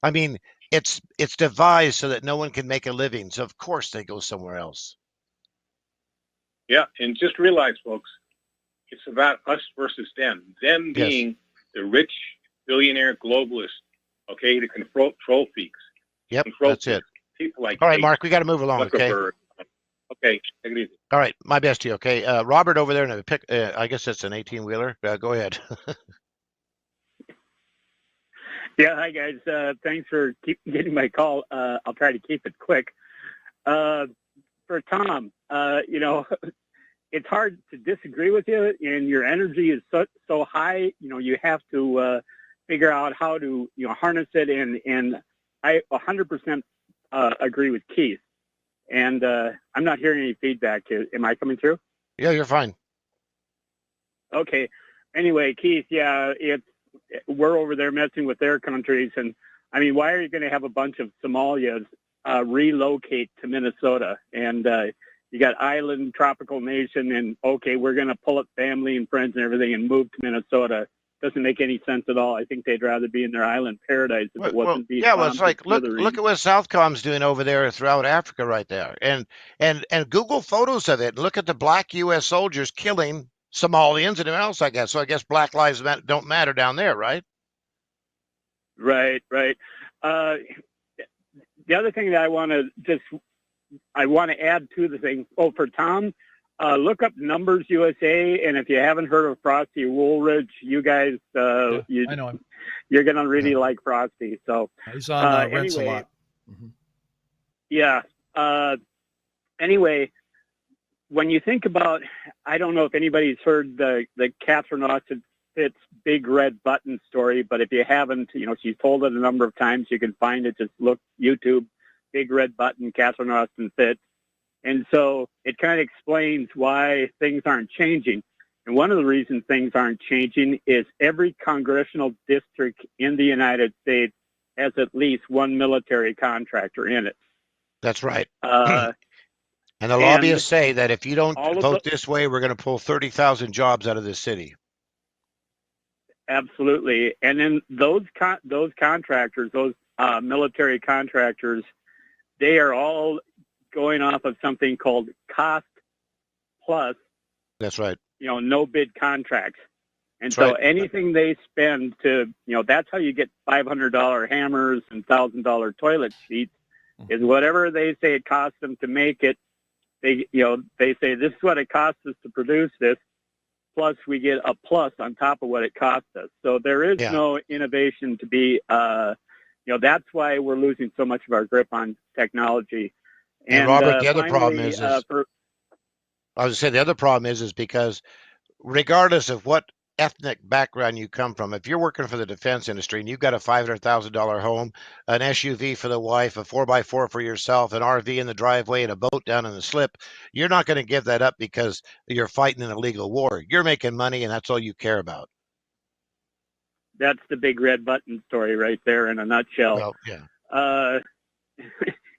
I mean, it's devised so that no one can make a living. So of course they go somewhere else. Yeah, and just realize, folks, it's about us versus them. Them Yes. being the rich billionaire globalists, okay, the control freaks. Yep, Control that's freaks. it. People like All right, Gates, Mark, we got to move along, okay? Zuckerberg. Okay, take it easy. All right, my best to you, okay? Robert over there in the I guess that's an 18-wheeler. Go ahead. Yeah, hi guys. Thanks for getting my call. I'll try to keep it quick. For Tom, you know, it's hard to disagree with you, and your energy is so high. You know, you have to figure out how to harness it, and I 100% agree with Keith. And I'm not hearing any feedback. Am I coming through? Yeah, you're fine. Okay. Anyway, Keith, yeah, we're over there messing with their countries, and I mean, why are you going to have a bunch of Somalians relocate to Minnesota? And you got island tropical nation, and okay, we're going to pull up family and friends and everything and move to Minnesota. Doesn't make any sense at all. I think they'd rather be in their island paradise if it wasn't being bombed it's like to look smithereens. at what Southcom's doing over there throughout Africa right there, and Google photos of it. And look at the black U.S. soldiers killing Somalians and everyone else. I guess so. I guess Black Lives don't matter down there, right? Right. The other thing that I want to add to the thing. Oh, for Tom, look up Numbers USA, and if you haven't heard of Frosty Woolridge, you guys, I know him. You're gonna really like Frosty. So He's on Rents a anyway, lot. Mm-hmm. Yeah. Anyway, when you think about, I don't know if anybody's heard the Catherine Austin Fitts Big Red Button story, but if you haven't, she's told it a number of times. You can find it. Just look YouTube, Big Red Button, Catherine Austin Fitts. And so it kind of explains why things aren't changing. And one of the reasons things aren't changing is every congressional district in the United States has at least one military contractor in it. That's right. And the lobbyists say that if you don't vote this way, we're going to pull 30,000 jobs out of this city. Absolutely. And then those contractors, those military contractors, they are all going off of something called cost plus. That's right. No bid contracts. And That's so right. anything they spend to, that's how you get $500 hammers and $1,000 toilet seats, is whatever they say it costs them to make it. They say this is what it costs us to produce this, plus we get a plus on top of what it costs us. So there is no innovation to be, that's why we're losing so much of our grip on technology. And Robert, the other finally, problem is I was going to say the other problem is because regardless of what ethnic background you come from, if you're working for the defense industry and you've got a $500,000 home, an SUV for the wife, a 4x4 for yourself, an RV in the driveway, and a boat down in the slip, you're not going to give that up because you're fighting an illegal war. You're making money, and that's all you care about. That's the Big Red Button story right there in a nutshell. Well, yeah.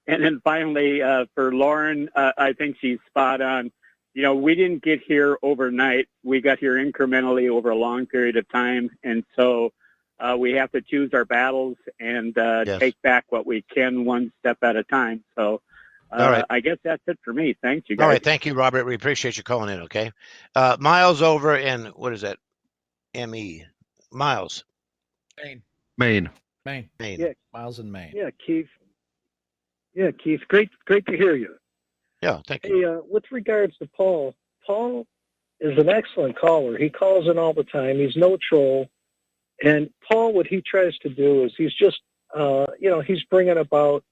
And then finally, for Lauren, I think she's spot on. We didn't get here overnight. We got here incrementally over a long period of time. And so we have to choose our battles and take back what we can one step at a time. So All right. I guess that's it for me. Thanks, you guys. All right. Thank you, Robert. We appreciate you calling in, okay? Miles over in, what is that? ME. Miles. Maine. Yeah. Miles in Maine. Yeah, Keith. Yeah, Keith. Great to hear you. Yeah, thank you. Hey, with regards to Paul is an excellent caller. He calls in all the time. He's no troll. And Paul, what he tries to do is he's just, he's bringing about,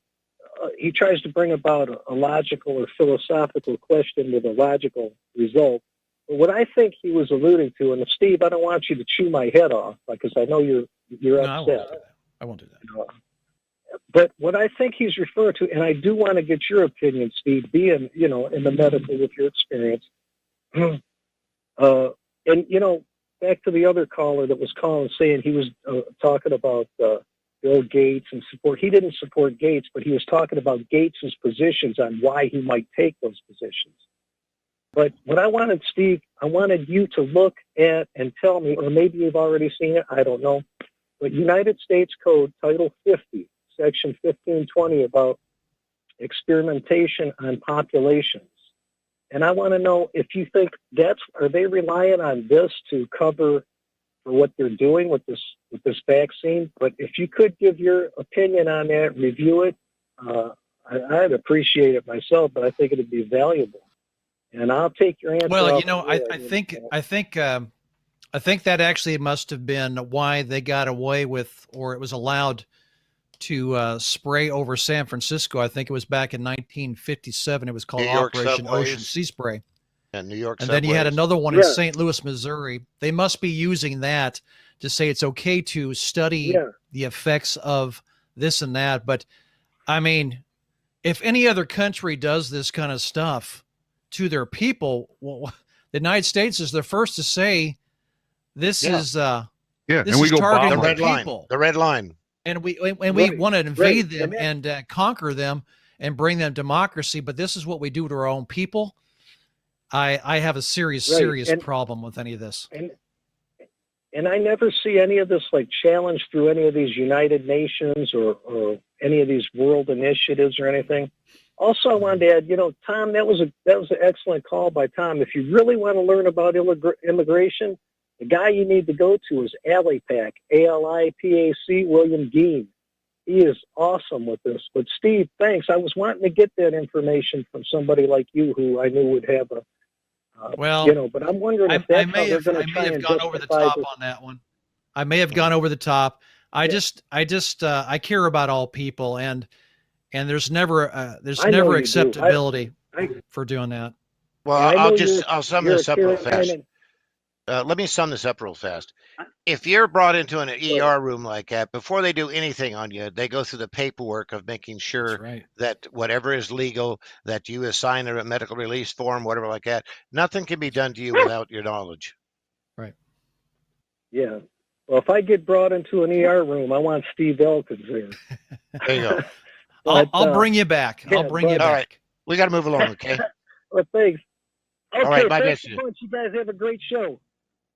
he tries to bring about a logical or philosophical question with a logical result. But what I think he was alluding to, and Steve, I don't want you to chew my head off because I know you're upset. I won't do that. But what I think he's referring to, and I do want to get your opinion, Steve, being, in the medical with your experience. And, back to the other caller that was calling, saying he was talking about Bill Gates and support. He didn't support Gates, but he was talking about Gates's positions on why he might take those positions. But what I wanted, Steve, I wanted you to look at and tell me, or maybe you've already seen it, I don't know, but United States Code, Title 50, Section 1520, about experimentation on populations. And I want to know if you think are they relying on this to cover for what they're doing with this vaccine? But if you could give your opinion on that, review it, I'd appreciate it myself, but I think it'd be valuable. And I'll take your answer. Well, I think that actually must have been why they got away with, or it was allowed to spray over San Francisco. I think it was back in 1957. It was called Operation Ocean Sea Spray. And New York. And then you had another one in St. Louis, Missouri. They must be using that to say it's okay to study the effects of this and that. But I mean, if any other country does this kind of stuff to their people, well, the United States is the first to say this is this and is we go targeting the red people. line. The red line. And we want to invade them and conquer them and bring them democracy, but this is what we do to our own people. I have a serious problem with any of this. And I never see any of this like challenged through any of these United Nations or any of these world initiatives or anything. Also, I wanted to add, Tom, that was an excellent call by Tom. If you really want to learn about immigration, the guy you need to go to is ALIPAC, ALIPAC, William Geen. He is awesome with this. But Steve, thanks. I was wanting to get that information from somebody like you who I knew would have a, but I'm wondering if that's how they're going to try and gone over the top on that one. I may have gone over the top. I care about all people, and there's never acceptability for doing that. Well, I'll sum this up real fast. Let me sum this up real fast. If you're brought into an ER room like that, before they do anything on you, they go through the paperwork of making sure that whatever is legal, that you assign a medical release form, whatever like that. Nothing can be done to you without your knowledge. Right. Yeah. Well, if I get brought into an ER room, I want Steve Elkins there. There you go. I'll bring you back. I'll bring you back. All right. We got to move along, okay? Well, thanks. Okay, all right, bye, thanks a bunch. You guys have a great show.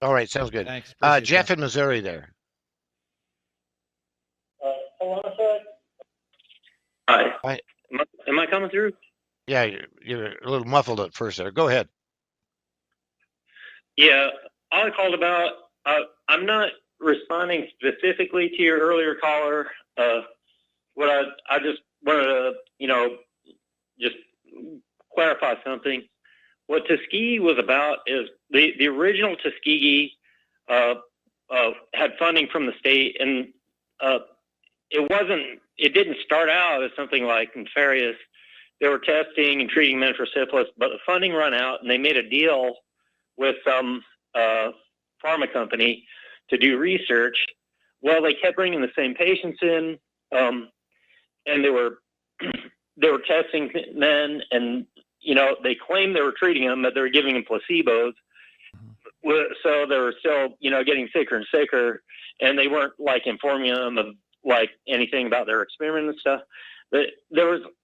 All right, sounds good. Thanks. Jeff in Missouri there. Hold on a sec. Hi. Am I coming through? Yeah, you're a little muffled at first there. Go ahead. Yeah, all I called about, I'm not responding specifically to your earlier caller. What I just wanted to, just clarify something. What Tuskegee was about is the original Tuskegee had funding from the state, and it didn't start out as something like nefarious. They were testing and treating men for syphilis, but the funding ran out, and they made a deal with some pharma company to do research. Well, they kept bringing the same patients in, and they were testing men, and they claimed they were treating them, but they were giving them placebos. So they were still, getting sicker and sicker, and they weren't like informing them of like anything about their experiment and stuff. But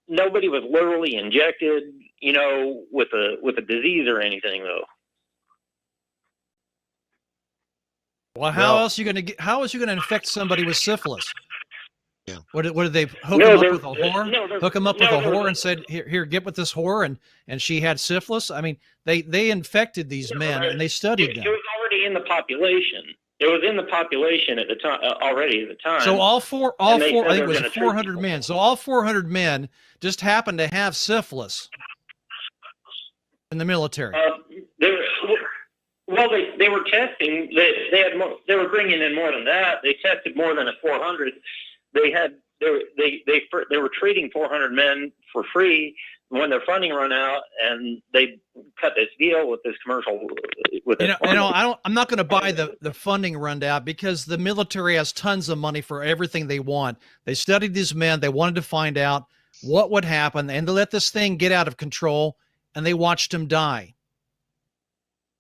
nobody was literally injected, with a disease or anything though. Well, how else are you going to infect somebody with syphilis? Yeah. What did they hook him up with a whore? Hook him up with a whore and said, "Here, get with this whore," and she had syphilis. I mean, they infected these men and they studied them. It was already in the population. It was in the population at the time already at the time. So all four. I think it was 400 men. So all 400 men just happened to have syphilis in the military. They were testing. They were bringing in more than that. They tested more than 400. They were treating 400 men for free when their funding ran out, and they cut this deal with this commercial. I'm not going to buy the funding rundown because the military has tons of money for everything they want. They studied these men. They wanted to find out what would happen, and they let this thing get out of control, and they watched them die.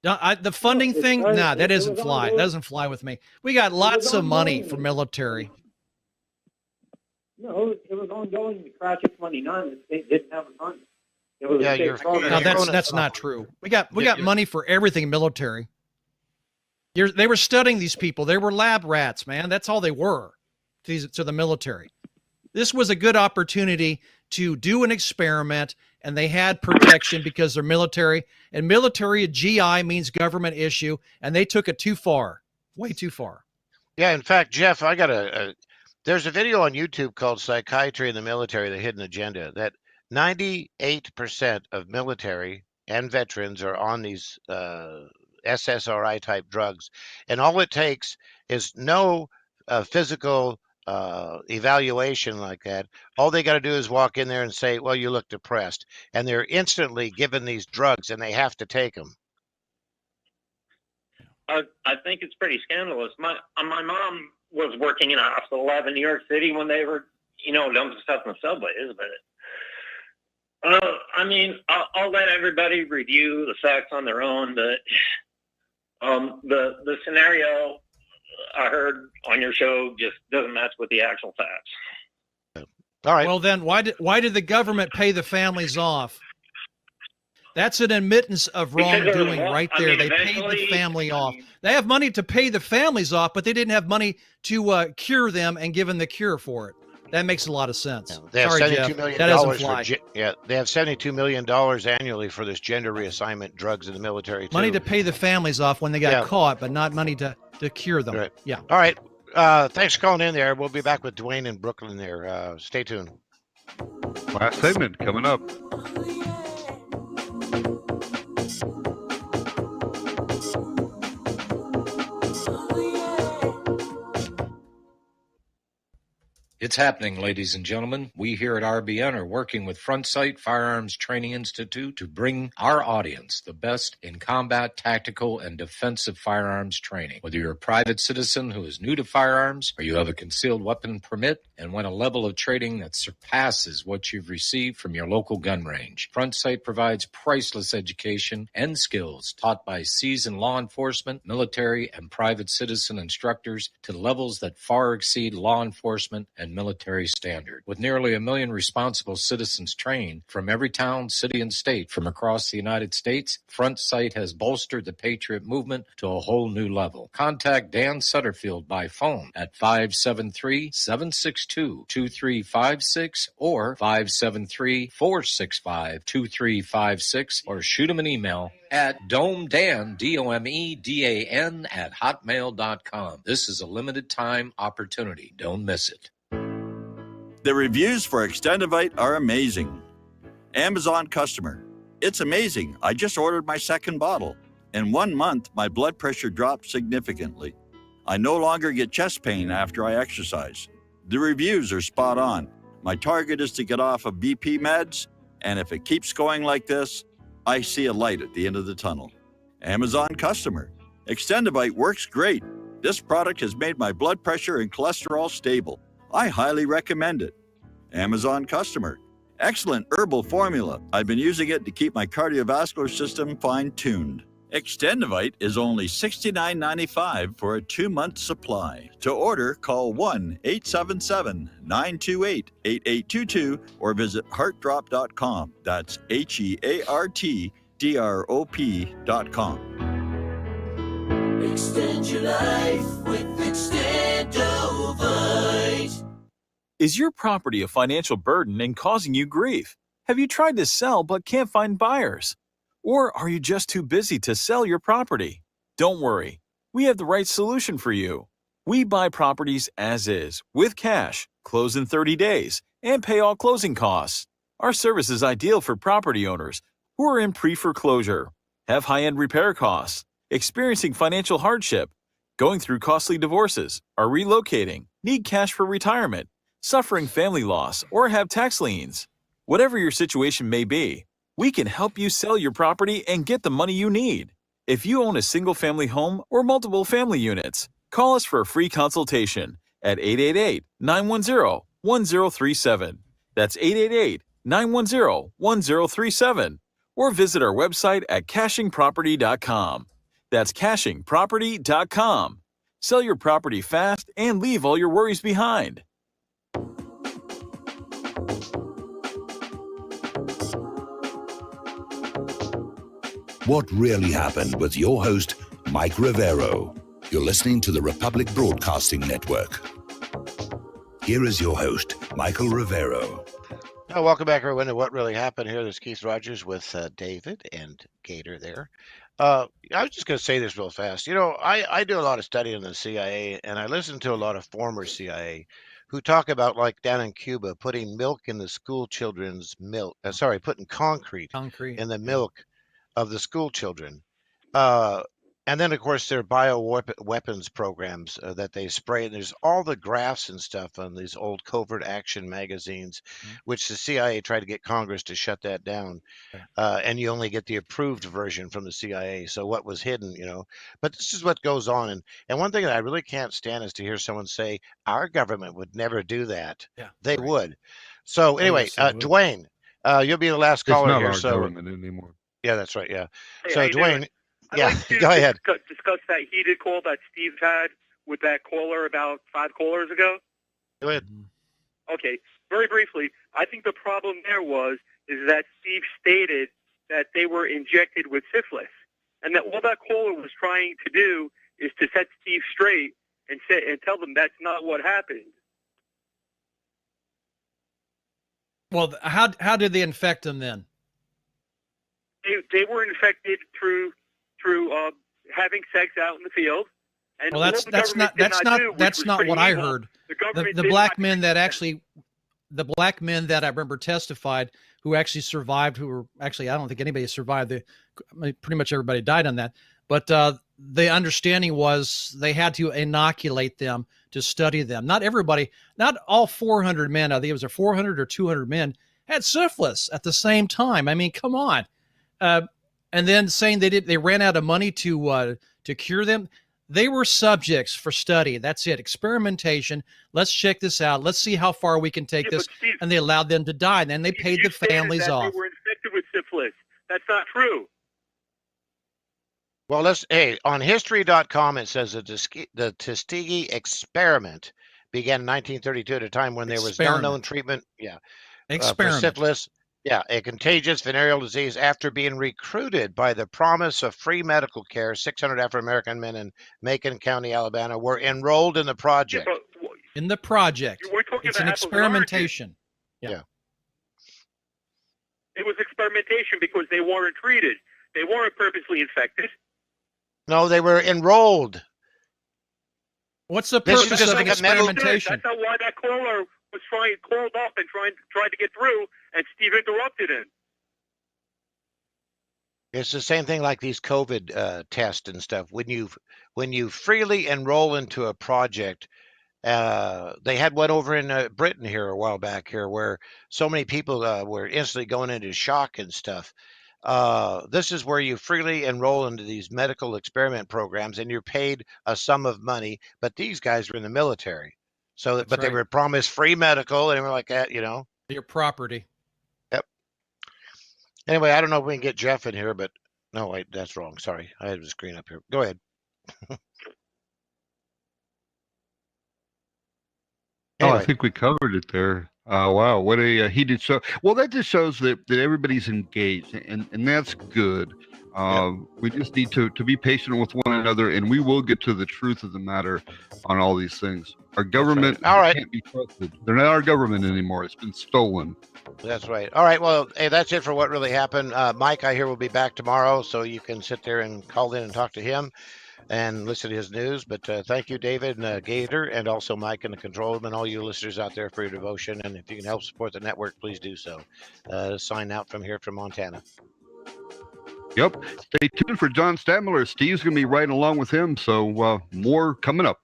The funding thing, that doesn't fly. That doesn't fly with me. We got lots of money for military. No, it was ongoing. The Project 29, the state didn't have the money. It was a state program. No, that's not true. We got money for everything military. They were studying these people. They were lab rats, man. That's all they were to the military. This was a good opportunity to do an experiment, and they had protection because they're military. And military GI means government issue, and they took it too far, way too far. Yeah, in fact, Jeff, I got there's a video on YouTube called Psychiatry in the Military, The Hidden Agenda, that 98% of military and veterans are on these SSRI type drugs. And all it takes is no physical evaluation like that. All they got to do is walk in there and say, well, you look depressed. And they're instantly given these drugs and they have to take them. I think it's pretty scandalous. My mom was working in a hospital lab in New York City when they were, dumping stuff in the subways. But I mean, I'll let everybody review the facts on their own. But the scenario I heard on your show just doesn't match with the actual facts. All right. Well, then why did the government pay the families off? That's an admittance of wrongdoing right there. They paid the family off. They have money to pay the families off, but they didn't have money to cure them and give them the cure for it. That makes a lot of sense. They have Sorry, $72 Jeff. million That doesn't fly. they have $72 million annually for this gender reassignment drugs in the military, too. Money to pay the families off when they got caught, but not money to cure them. Right. Yeah. All right. Thanks for calling in there. We'll be back with Dwayne in Brooklyn there. Stay tuned. Last segment coming up. It's happening, ladies and gentlemen. We here at RBN are working with Front Sight Firearms Training Institute to bring our audience the best in combat, tactical, and defensive firearms training. Whether you're a private citizen who is new to firearms or you have a concealed weapon permit and want a level of training that surpasses what you've received from your local gun range, Front Sight provides priceless education and skills taught by seasoned law enforcement, military, and private citizen instructors to levels that far exceed law enforcement and military standard. With nearly 1 million responsible citizens trained from every town, city, and state from across the United States, Front Sight has bolstered the Patriot movement to a whole new level. Contact Dan Sutterfield by phone at 573-762-2356 or 573-465-2356 or shoot him an email at domedan, DOMEDAN at hotmail.com. This is a limited time opportunity. Don't miss it. The reviews for Extendivite are amazing. Amazon customer. It's amazing. I just ordered my second bottle. In 1 month, my blood pressure dropped significantly. I no longer get chest pain after I exercise. The reviews are spot on. My target is to get off of BP meds, and if it keeps going like this, I see a light at the end of the tunnel. Amazon customer. Extendivite works great. This product has made my blood pressure and cholesterol stable. I highly recommend it. Amazon customer. Excellent herbal formula. I've been using it to keep my cardiovascular system fine-tuned. Extendivite is only $69.95 for a 2-month supply. To order, call 1-877-928-8822 or visit heartdrop.com. That's HEARTDROP.com. Extend your life with Extendovite. Is your property a financial burden and causing you grief? Have you tried to sell but can't find buyers? Or are you just too busy to sell your property? Don't worry, we have the right solution for you. We buy properties as is, with cash, close in 30 days, and pay all closing costs. Our service is ideal for property owners who are in pre-foreclosure, have high-end repair costs, experiencing financial hardship, going through costly divorces, are relocating, need cash for retirement, suffering family loss, or have tax liens. Whatever your situation may be, we can help you sell your property and get the money you need. If you own a single-family home or multiple family units, call us for a free consultation at 888-910-1037. That's 888-910-1037. Or visit our website at cashingproperty.com. That's cachingproperty.com. Sell your property fast and leave all your worries behind. What really happened with your host, Mike Rivero. You're listening to the Republic Broadcasting Network. Here is your host, Michael Rivero. Welcome back, everyone, to What Really Happened. Here, this is Keith Rogers with David and Gator there. I was just going to say this real fast. You know, I do a lot of study in the CIA, and I listen to a lot of former CIA who talk about, like down in Cuba, putting milk in the school children's milk. Putting concrete in the milk of the school children. And then, of course, there are bioweapons programs that they spray. And there's all the graphs and stuff on these old covert action magazines, which the CIA tried to get Congress to shut that down. And you only get the approved version from the CIA. So what was hidden, you know. But this is what goes on. And one thing that I really can't stand is to hear someone say, our government would never do that. Yeah, they would. So anyway, yes, they would. Dwayne, you'll be the last It's caller not here. our So government anymore. yeah, that's right. Yeah. Hey, So how you Dwayne, doing? yeah, I'd like to go ahead. discuss that heated call that Steve had with that caller about 5 callers ago. Go ahead. Okay, very briefly, I think the problem there is that Steve stated that they were injected with syphilis, and that all that caller was trying to do is to set Steve straight and tell them that's not what happened. Well, how did they infect them then? They were infected through having sex out in the field. And Well, that's not what I heard. The black men that I remember testified, who actually survived, who were actually, I don't think anybody survived. Pretty much everybody died on that. But the understanding was they had to inoculate them to study them. Not everybody, not all 400 men, I think it was 400 or 200 men, had syphilis at the same time. I mean, come on. And then saying they ran out of money to cure them. They were subjects for study. That's it. Experimentation. Let's check this out. Let's see how far we can take this. Steve, and they allowed them to die. And then they paid the families off. They were infected with syphilis. That's not true. Well, on history.com, it says that the Tuskegee experiment began in 1932 at a time when there was no known treatment for syphilis. Yeah, a contagious venereal disease. After being recruited by the promise of free medical care, 600 African-American men in Macon County, Alabama, were enrolled in the project. In the project. It's an experimentation. Yeah. It was experimentation because they weren't treated. They weren't purposely infected. No, they were enrolled. What's the purpose of an experimentation? That's not why that caller was called up and tried to get through, and Steve interrupted him. It's the same thing like these COVID tests and stuff. When you freely enroll into a project, they had one over in Britain here a while back here, where so many people were instantly going into shock and stuff. This is where you freely enroll into these medical experiment programs, and you're paid a sum of money. But these guys were in the military, they were promised free medical, and they were like that, you know. Your property. Yep. Anyway, I don't know if we can get Jeff in here, but no, wait, that's wrong. Sorry, I had the screen up here. Go ahead. Anyway. I think we covered it there. Wow, what a heated show. Well, that just shows that everybody's engaged, and that's good. We just need to be patient with one another, and we will get to the truth of the matter on all these things. Our government can't be trusted. They're not our government anymore. It's been stolen. That's right. All right, well, hey, that's it for What Really Happened. Mike, I hear, will be back tomorrow, so you can sit there and call in and talk to him and listen to his news. But thank you, David and Gator, and also Mike in the control room, and all you listeners out there for your devotion. And if you can help support the network, please do so. Sign out from here from Montana. Yep. Stay tuned for John Stadmiller. Steve's going to be right along with him, so more coming up.